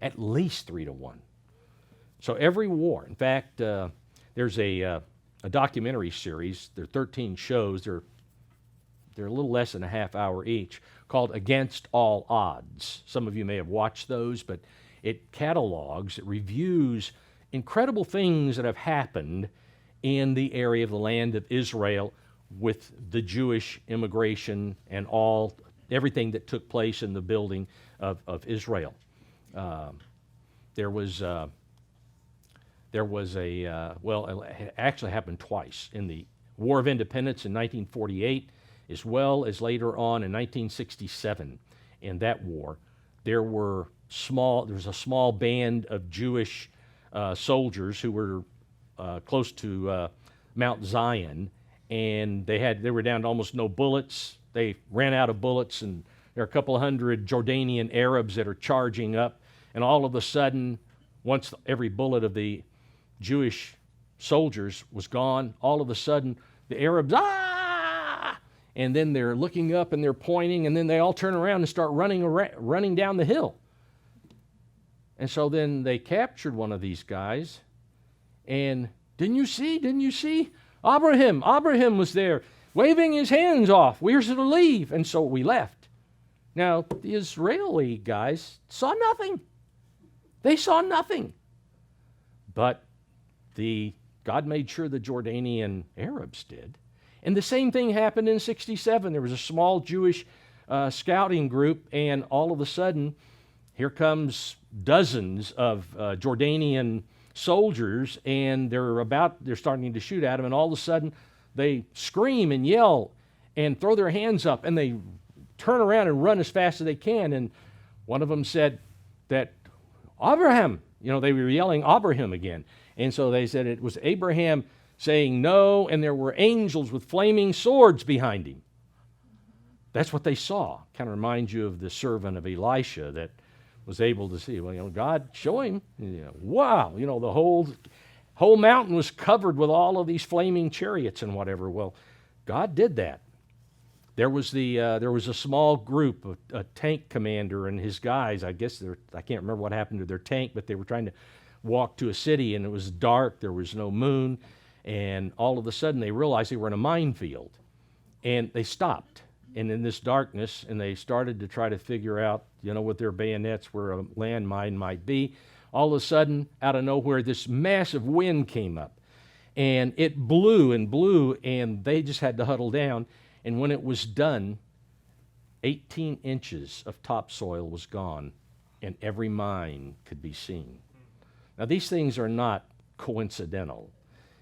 At least 3-1. So every war. In fact, there's a documentary series. There are 13 shows. They're a little less than a half hour each, called Against All Odds. Some of you may have watched those, but it catalogs, it reviews incredible things that have happened in the area of the land of Israel with the Jewish immigration and everything that took place in the building of Israel. It actually happened twice, in the War of Independence in 1948, as well as later on in 1967. In that war, there was a small band of Jewish soldiers who were close to Mount Zion, and they were down to almost no bullets. They ran out of bullets, and there are a couple hundred Jordanian Arabs that are charging up, and all of a sudden, once every bullet of the Jewish soldiers was gone, all of a sudden the Arabs, and then they're looking up and they're pointing, and then they all turn around and start running down the hill. And so then they captured one of these guys, and didn't you see? Abraham was there, waving his hands off. We're to leave. And so we left. Now, the Israeli guys saw nothing. They saw nothing. But God made sure the Jordanian Arabs did. And the same thing happened in 67. There was a small Jewish scouting group, and all of a sudden, here comes dozens of Jordanian soldiers, and they're starting to shoot at them, and all of a sudden, they scream and yell and throw their hands up, and they turn around and run as fast as they can. And one of them said that Abraham, they were yelling Abraham again. And so they said it was Abraham saying no, and there were angels with flaming swords behind him. That's what they saw. Kind of reminds you of the servant of Elisha that was able to see. Well, God show him. Wow, the whole mountain was covered with all of these flaming chariots and whatever. Well, God did that. There was a small group, a tank commander and his guys. I guess I can't remember what happened to their tank, but they were trying to walk to a city, and it was dark. There was no moon, and all of a sudden they realized they were in a minefield, and they stopped. And in this darkness, and they started to try to figure out, with their bayonets where a landmine might be. All of a sudden, out of nowhere, this massive wind came up, and it blew and blew, and they just had to huddle down. And when it was done, 18 inches of topsoil was gone, and every mine could be seen. Now, these things are not coincidental,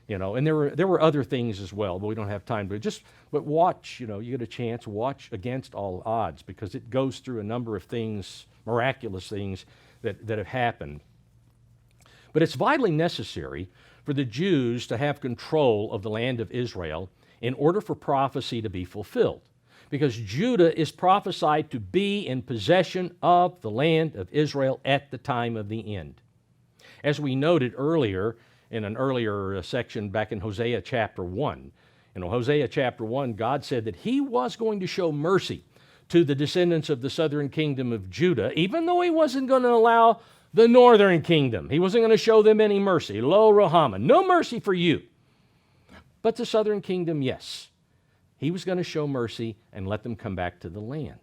and there were other things as well, but we don't have time. But watch, you get a chance, watch against all odds, because it goes through a number of things, miraculous things that have happened. But it's vitally necessary for the Jews to have control of the land of Israel in order for prophecy to be fulfilled, because Judah is prophesied to be in possession of the land of Israel at the time of the end. As we noted earlier in an earlier section back in Hosea chapter 1, Hosea chapter 1, God said that he was going to show mercy to the descendants of the southern kingdom of Judah, even though he wasn't going to allow the northern kingdom. He wasn't going to show them any mercy. Lo Rahama, no mercy for you. But the southern kingdom, yes. He was going to show mercy and let them come back to the land.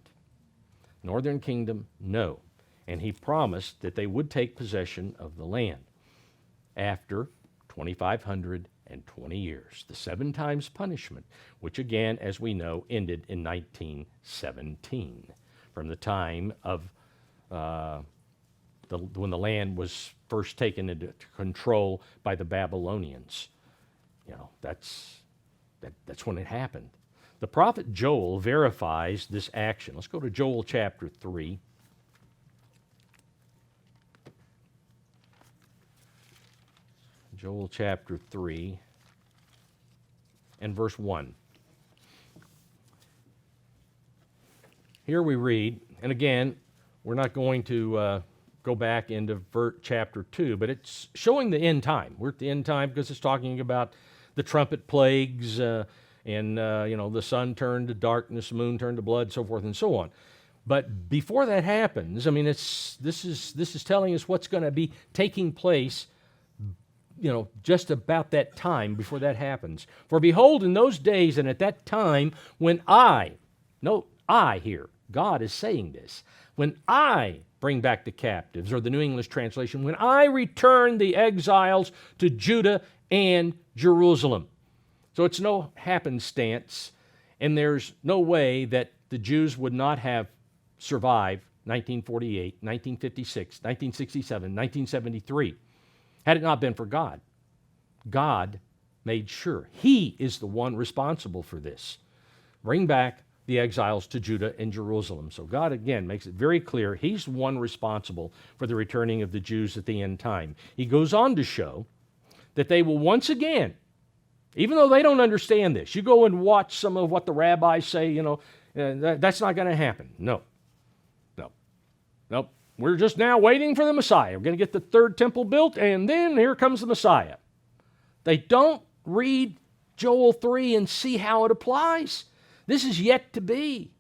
Northern kingdom, no. And he promised that they would take possession of the land after 2,520 years. The 7 times punishment, which again, as we know, ended in 1917, from the time of when the land was first taken into control by the Babylonians. That's when it happened. The prophet Joel verifies this action. Let's go to Joel chapter 3. Joel chapter 3 and verse 1. Here we read, and again, we're not going to go back into chapter 2, but it's showing the end time. We're at the end time because it's talking about the trumpet plagues, and the sun turned to darkness, the moon turned to blood, so forth and so on. But before that happens, this is telling us what's going to be taking place, just about that time before that happens. For behold, in those days and at that time, when I here, God is saying this, when I bring back the captives, or the New English translation, when I return the exiles to Judah and Jerusalem. So it's no happenstance, and there's no way that the Jews would not have survived 1948, 1956, 1967, 1973, had it not been for God. God made sure. He is the one responsible for this. Bring back the exiles to Judah and Jerusalem. So God, again, makes it very clear he's the one responsible for the returning of the Jews at the end time. He goes on to show that they will once again, even though they don't understand this, you go and watch some of what the rabbis say, that's not going to happen. No. We're just now waiting for the Messiah. We're going to get the third temple built, and then here comes the Messiah. They don't read Joel 3 and see how it applies. This is yet to be.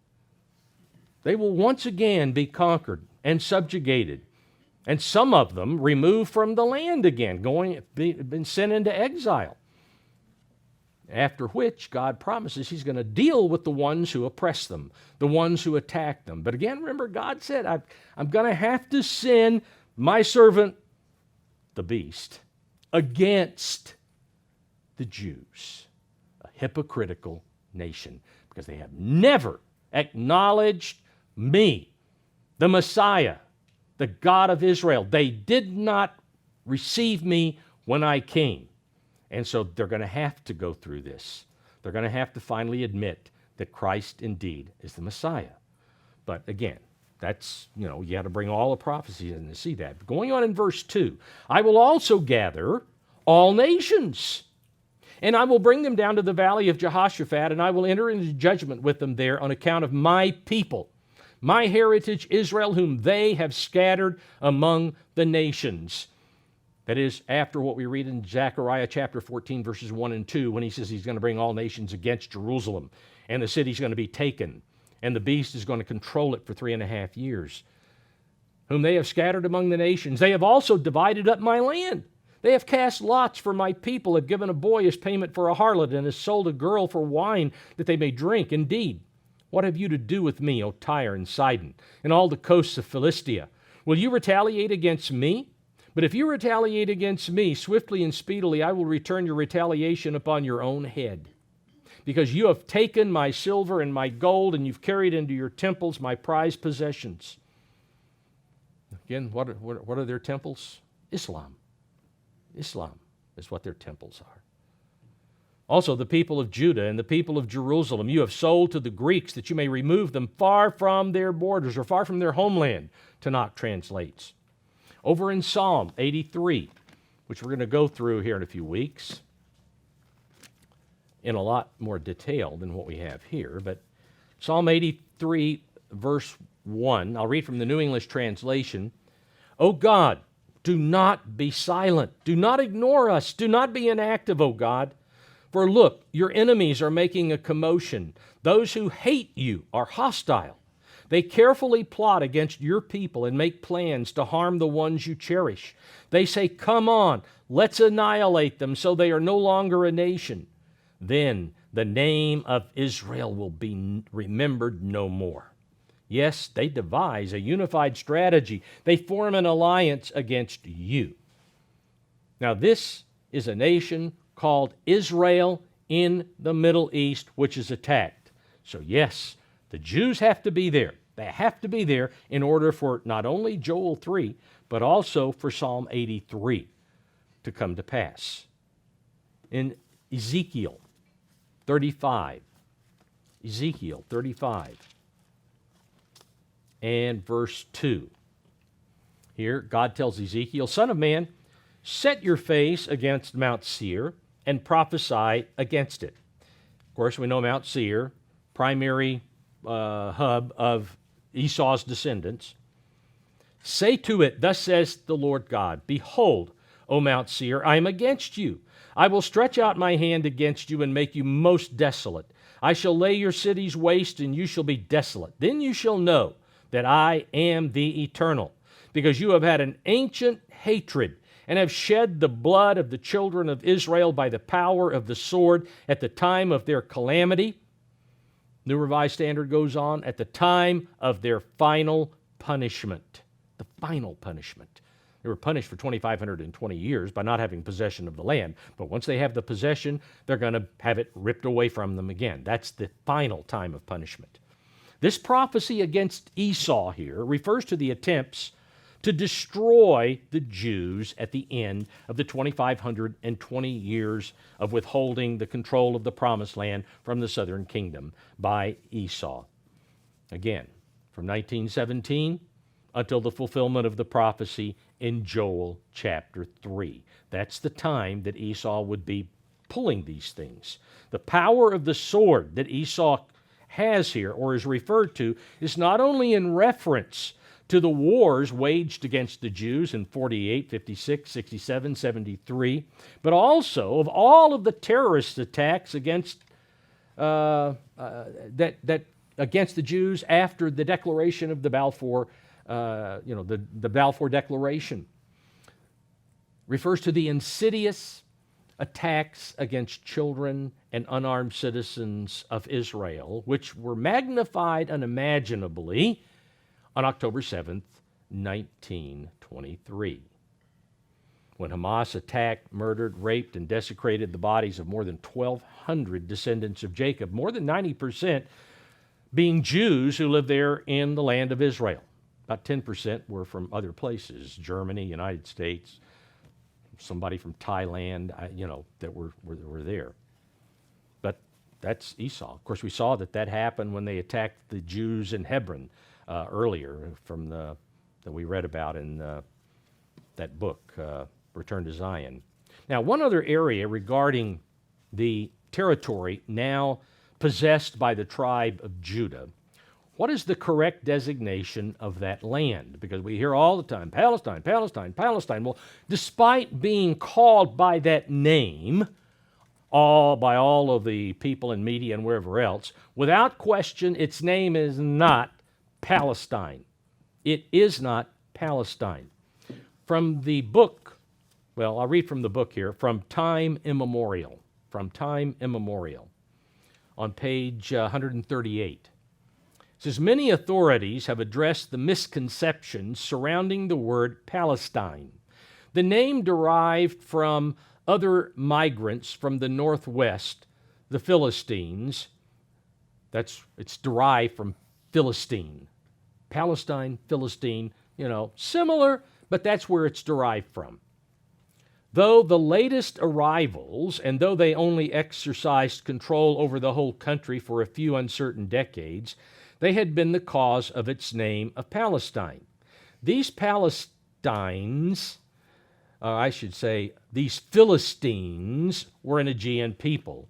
They will once again be conquered and subjugated, and some of them removed from the land again, been sent into exile. After which, God promises he's going to deal with the ones who oppress them, the ones who attack them. But again, remember, God said, I'm going to have to send my servant, the beast, against the Jews, a hypocritical nation, because they have never acknowledged me, the Messiah, the God of Israel. They did not receive me when I came. And so they're going to have to go through this. They're going to have to finally admit that Christ indeed is the Messiah. But again, that's, you got to bring all the prophecies in to see that. Going on in verse 2, I will also gather all nations, and I will bring them down to the valley of Jehoshaphat, and I will enter into judgment with them there on account of my people. my heritage Israel, whom they have scattered among the nations. That is, after what we read in Zechariah chapter 14, verses 1 and 2, when he says he's going to bring all nations against Jerusalem, and the city's going to be taken, and the beast is going to control it for 3.5 years. Whom they have scattered among the nations. They have also divided up my land. They have cast lots for my people, have given a boy as payment for a harlot, and has sold a girl for wine that they may drink. Indeed, what have you to do with me, O Tyre and Sidon, and all the coasts of Philistia? Will you retaliate against me? But if you retaliate against me, swiftly and speedily I will return your retaliation upon your own head. Because you have taken my silver and my gold, and you've carried into your temples my prized possessions. Again, what are their temples? Islam. Islam is what their temples are. Also, the people of Judah and the people of Jerusalem, you have sold to the Greeks that you may remove them far from their borders or far from their homeland, Tanakh translates. Over in Psalm 83, which we're going to go through here in a few weeks in a lot more detail than what we have here, but Psalm 83, verse 1, I'll read from the New English translation. O God, do not be silent. Do not ignore us. Do not be inactive, O God. For look, your enemies are making a commotion. Those who hate you are hostile. They carefully plot against your people and make plans to harm the ones you cherish. They say, come on, let's annihilate them so they are no longer a nation. Then the name of Israel will be remembered no more. Yes, they devise a unified strategy. They form an alliance against you. Now, this is a nation called Israel in the Middle East, which is attacked. So, yes, the Jews have to be there. They have to be there in order for not only Joel 3, but also for Psalm 83 to come to pass. In Ezekiel 35, and verse 2. Here, God tells Ezekiel, Son of man, set your face against Mount Seir and prophesy against it. Of course, we know Mount Seir, primary hub of Esau's descendants. Say to it, thus says the Lord God, behold, O Mount Seir, I am against you. I will stretch out my hand against you and make you most desolate. I shall lay your cities waste, and you shall be desolate. Then you shall know that I am the Eternal, because you have had an ancient hatred and have shed the blood of the children of Israel by the power of the sword at the time of their calamity. New Revised Standard goes on, at the time of their final punishment. The final punishment. They were punished for 2,520 years by not having possession of the land. But once they have the possession, they're going to have it ripped away from them again. That's the final time of punishment. This prophecy against Esau here refers to the attempts to destroy the Jews at the end of the 2,520 years of withholding the control of the promised land from the southern kingdom by Esau. Again, from 1917 until the fulfillment of the prophecy in Joel chapter 3. That's the time that Esau would be pulling these things. The power of the sword that Esau has here, or is referred to, is not only in reference to the wars waged against the Jews in 48, 56, 67, 73, but also of all of the terrorist attacks against against the Jews after the declaration of the Balfour, the Balfour Declaration. Refers to the insidious attacks against children and unarmed citizens of Israel, which were magnified unimaginably on October 7th, 1923, when Hamas attacked, murdered, raped, and desecrated the bodies of more than 1,200 descendants of Jacob, more than 90% being Jews who lived there in the land of Israel. About 10% were from other places, Germany, United States, somebody from Thailand, that were there. But that's Esau. Of course, we saw that happened when they attacked the Jews in Hebron earlier from that we read about in that book, Return to Zion. Now, one other area regarding the territory now possessed by the tribe of Judah what is the correct designation of that land? Because we hear all the time, Palestine, Palestine, Palestine. Well, despite being called by that name, by all of the people in media and wherever else, without question, its name is not Palestine. It is not Palestine. From the book, well, I'll read from the book here, From Time Immemorial, on page 138. It says, many authorities have addressed the misconceptions surrounding the word Palestine. The name derived from other migrants from the northwest, the Philistines. It's derived from Philistine. Palestine, Philistine, similar, but that's where it's derived from. Though the latest arrivals, and though they only exercised control over the whole country for a few uncertain decades, they had been the cause of its name of Palestine. These Palestines, these Philistines were an Aegean people,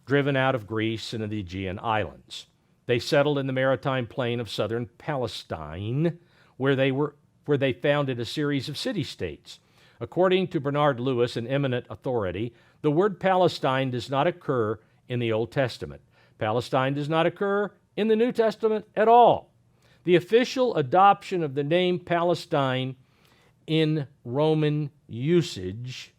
driven out of Greece and the Aegean islands. They settled in the maritime plain of southern Palestine, where they founded a series of city-states. According to Bernard Lewis, an eminent authority, the word Palestine does not occur in the Old Testament. Palestine does not occur in the New Testament at all. The official adoption of the name Palestine in Roman usage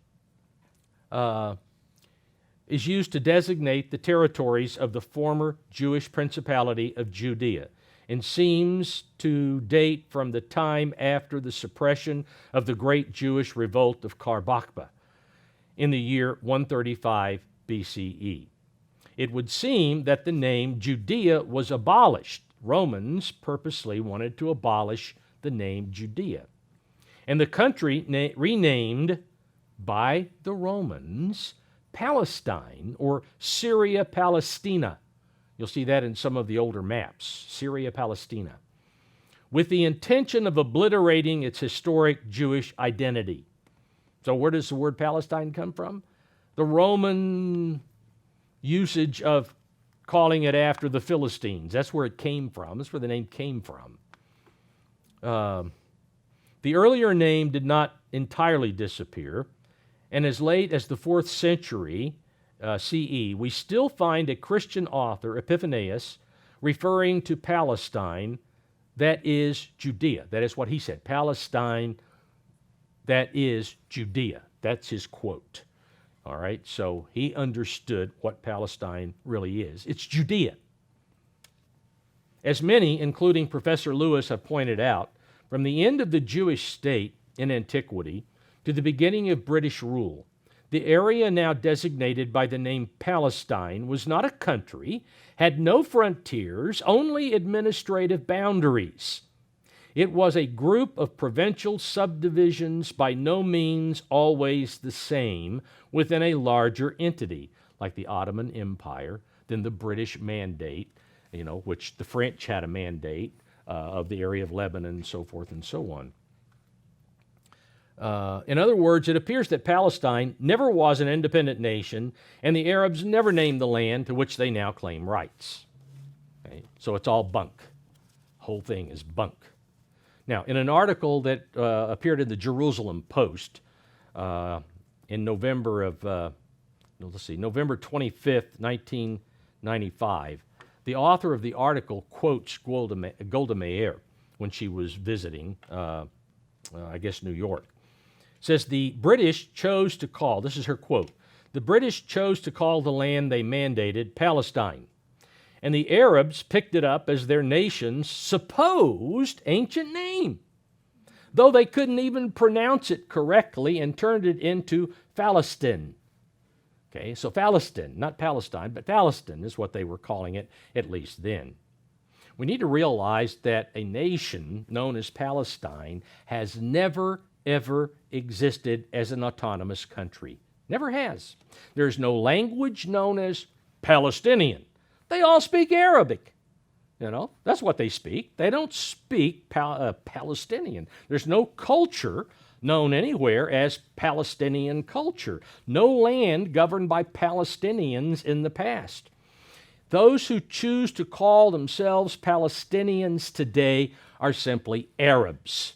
is used to designate the territories of the former Jewish Principality of Judea, and seems to date from the time after the suppression of the great Jewish revolt of Bar Kokhba in the year 135 BCE. It would seem that the name Judea was abolished. Romans purposely wanted to abolish the name Judea. And the country renamed by the Romans Palestine, or Syria Palestina. You'll see that in some of the older maps, Syria Palestina, with the intention of obliterating its historic Jewish identity. So where does the word Palestine come from? The Roman usage of calling it after the Philistines. That's where it came from. That's where the name came from. The earlier name did not entirely disappear, and as late as the 4th century CE, we still find a Christian author, Epiphanius, referring to Palestine, that is Judea. That is what he said. Palestine, that is Judea. That's his quote. All right, so he understood what Palestine really is. It's Judea. As many, including Professor Lewis, have pointed out, from the end of the Jewish state in antiquity to the beginning of British rule, the area now designated by the name Palestine was not a country, had no frontiers, only administrative boundaries. It was a group of provincial subdivisions, by no means always the same, within a larger entity, like the Ottoman Empire, then the British Mandate, which the French had a mandate of the area of Lebanon, and so forth and so on. In other words, it appears that Palestine never was an independent nation, and the Arabs never named the land to which they now claim rights. Okay? So it's all bunk. Whole thing is bunk. Now, in an article that appeared in the Jerusalem Post in November 25th, 1995, the author of the article quotes Golda Meir when she was visiting, New York. Says the British chose to call, this is her quote, the British chose to call the land they mandated Palestine, and the Arabs picked it up as their nation's supposed ancient name, though they couldn't even pronounce it correctly, and turned it into Phalistin. Okay, so Phalistin, not Palestine, but Phalistin is what they were calling it, at least then. We need to realize that a nation known as Palestine has never, ever existed as an autonomous country. Never has. There's no language known as Palestinian. They all speak Arabic. That's what they speak. They don't speak Palestinian. There's no culture known anywhere as Palestinian culture. No land governed by Palestinians in the past. Those who choose to call themselves Palestinians today are simply Arabs.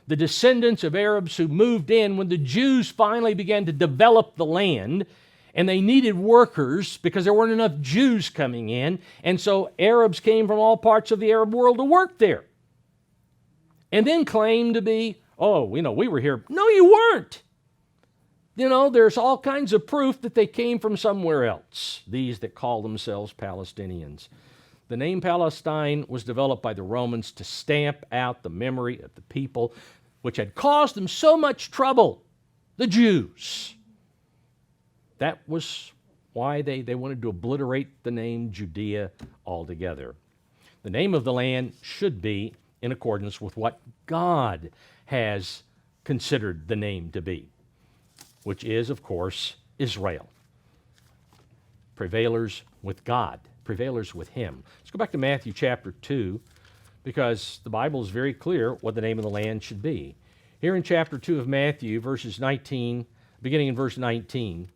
The descendants of Arabs who moved in when the Jews finally began to develop the land, and they needed workers because there weren't enough Jews coming in, and so Arabs came from all parts of the Arab world to work there. And then claimed to be, we were here. No, you weren't. There's all kinds of proof that they came from somewhere else, these that call themselves Palestinians. The name Palestine was developed by the Romans to stamp out the memory of the people which had caused them so much trouble, the Jews. That was why they wanted to obliterate the name Judea altogether. The name of the land should be in accordance with what God has considered the name to be, which is, of course, Israel. Prevailers with God, prevailers with Him. Let's go back to Matthew chapter 2, because the Bible is very clear what the name of the land should be. Here in chapter 2 of Matthew, verses 19, beginning in verse 19,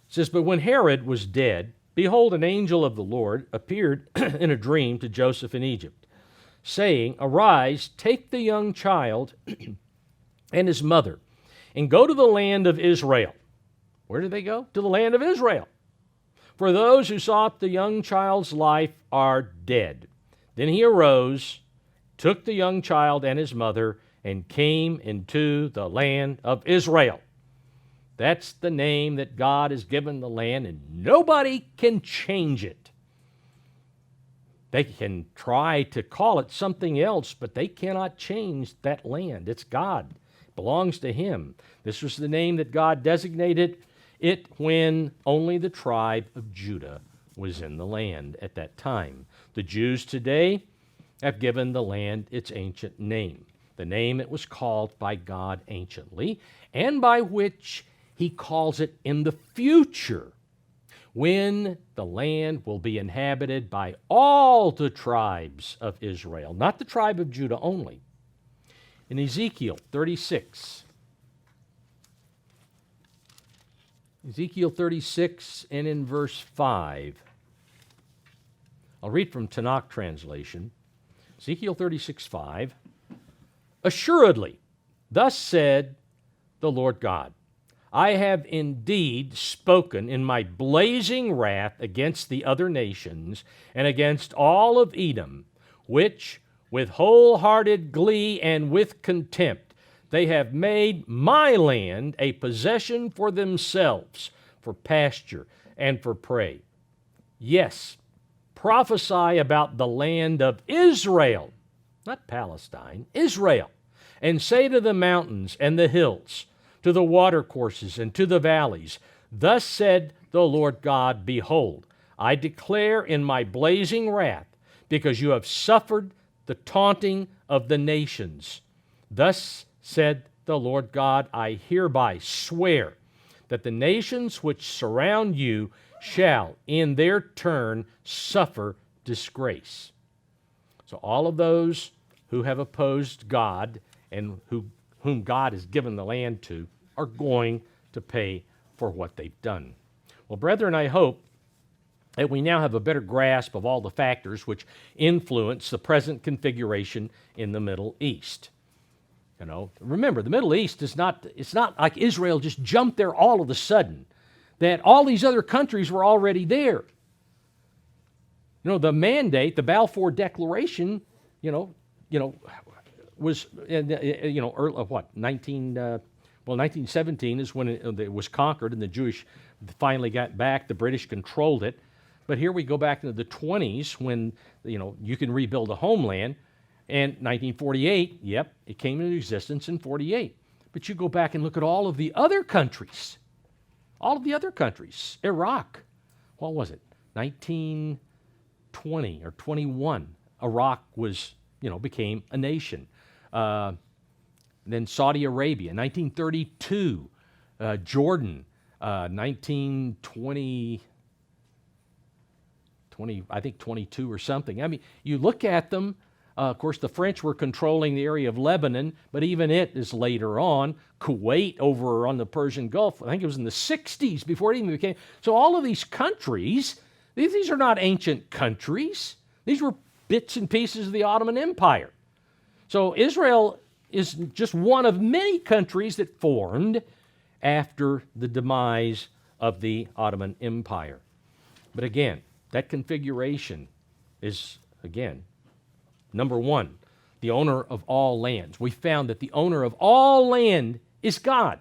it says, "But when Herod was dead, behold, an angel of the Lord appeared in a dream to Joseph in Egypt, saying, Arise, take the young child and his mother, and go to the land of Israel." Where did they go? To the land of Israel. "For those who sought the young child's life are dead." Then he arose, took the young child and his mother, and came into the land of Israel. That's the name that God has given the land, and nobody can change it. They can try to call it something else, but they cannot change that land. It's God. It belongs to Him. This was the name that God designated it when only the tribe of Judah was in the land at that time. The Jews today have given the land its ancient name, the name it was called by God anciently, and by which He calls it in the future, when the land will be inhabited by all the tribes of Israel, not the tribe of Judah only. In Ezekiel 36, and in verse 5, I'll read from Tanakh translation. Ezekiel 36:5, "Assuredly, thus said the Lord God, I have indeed spoken in my blazing wrath against the other nations and against all of Edom, which with wholehearted glee and with contempt they have made my land a possession for themselves, for pasture and for prey. Yes, prophesy about the land of Israel," not Palestine, Israel, "and say to the mountains and the hills, to the watercourses and to the valleys, Thus said the Lord God, Behold, I declare in my blazing wrath, because you have suffered the taunting of the nations. Thus said the Lord God, I hereby swear that the nations which surround you shall in their turn suffer disgrace." So all of those who have opposed God and whom God has given the land to are going to pay for what they've done. Well, brethren, I hope that we now have a better grasp of all the factors which influence the present configuration in the Middle East. Remember, the Middle East it's not like Israel just jumped there all of a sudden, that all these other countries were already there. The mandate, the Balfour Declaration, was, 1917 is when it was conquered and the Jewish finally got back. The British controlled it. But here we go back into the 20s when, you can rebuild a homeland. And 1948, it came into existence in 48. But you go back and look at all of the other countries. Iraq, what was it? 1920 or 21. Iraq was, became a nation. Then Saudi Arabia, 1932. Jordan, 1920, I think 22 or something. I mean, you look at them, Of course, the French were controlling the area of Lebanon, but even it is later on. Kuwait over on the Persian Gulf, I think it was in the 60s before it even became. So all of these countries, these are not ancient countries. These were bits and pieces of the Ottoman Empire. So Israel is just one of many countries that formed after the demise of the Ottoman Empire. But again, that configuration is, again, number one, the owner of all lands. We found that the owner of all land is God.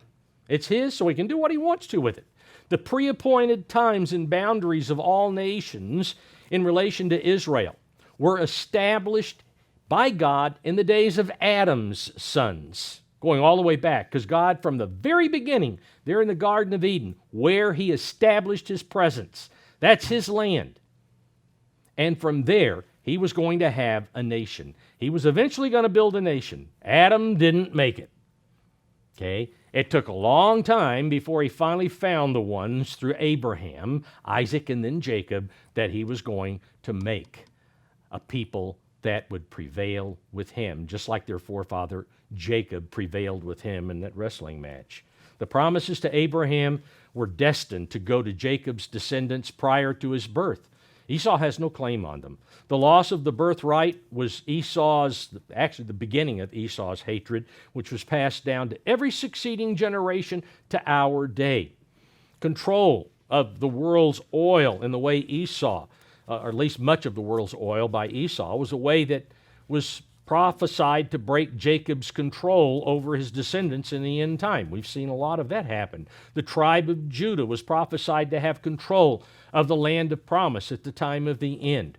It's His, so He can do what He wants to with it. The pre-appointed times and boundaries of all nations in relation to Israel were established by God in the days of Adam's sons, going all the way back, because God, from the very beginning, there in the Garden of Eden, where He established His presence, that's His land. And from there, He was going to have a nation. He was eventually going to build a nation. Adam didn't make it. Okay? It took a long time before he finally found the ones through Abraham, Isaac, and then Jacob that he was going to make a people that would prevail with him, just like their forefather Jacob prevailed with him in that wrestling match. The promises to Abraham were destined to go to Jacob's descendants prior to his birth. Esau has no claim on them. The loss of the birthright was actually the beginning of Esau's hatred, which was passed down to every succeeding generation to our day. Control of the world's oil in the way Esau, or at least much of the world's oil by Esau, was a way that was prophesied to break Jacob's control over his descendants in the end time. We've seen a lot of that happen. The tribe of Judah was prophesied to have control of the land of promise at the time of the end.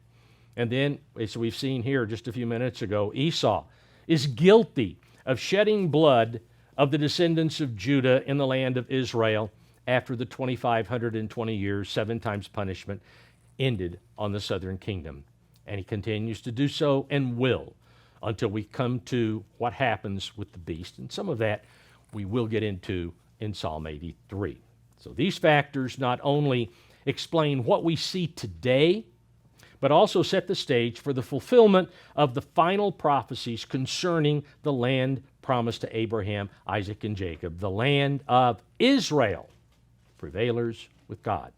And then, as we've seen here just a few minutes ago, Esau is guilty of shedding blood of the descendants of Judah in the land of Israel after the 2,520 years, 7 times punishment, ended on the southern kingdom. And he continues to do so and will until we come to what happens with the beast. And some of that we will get into in Psalm 83. So these factors not only explain what we see today, but also set the stage for the fulfillment of the final prophecies concerning the land promised to Abraham, Isaac, and Jacob, the land of Israel, prevailers with God.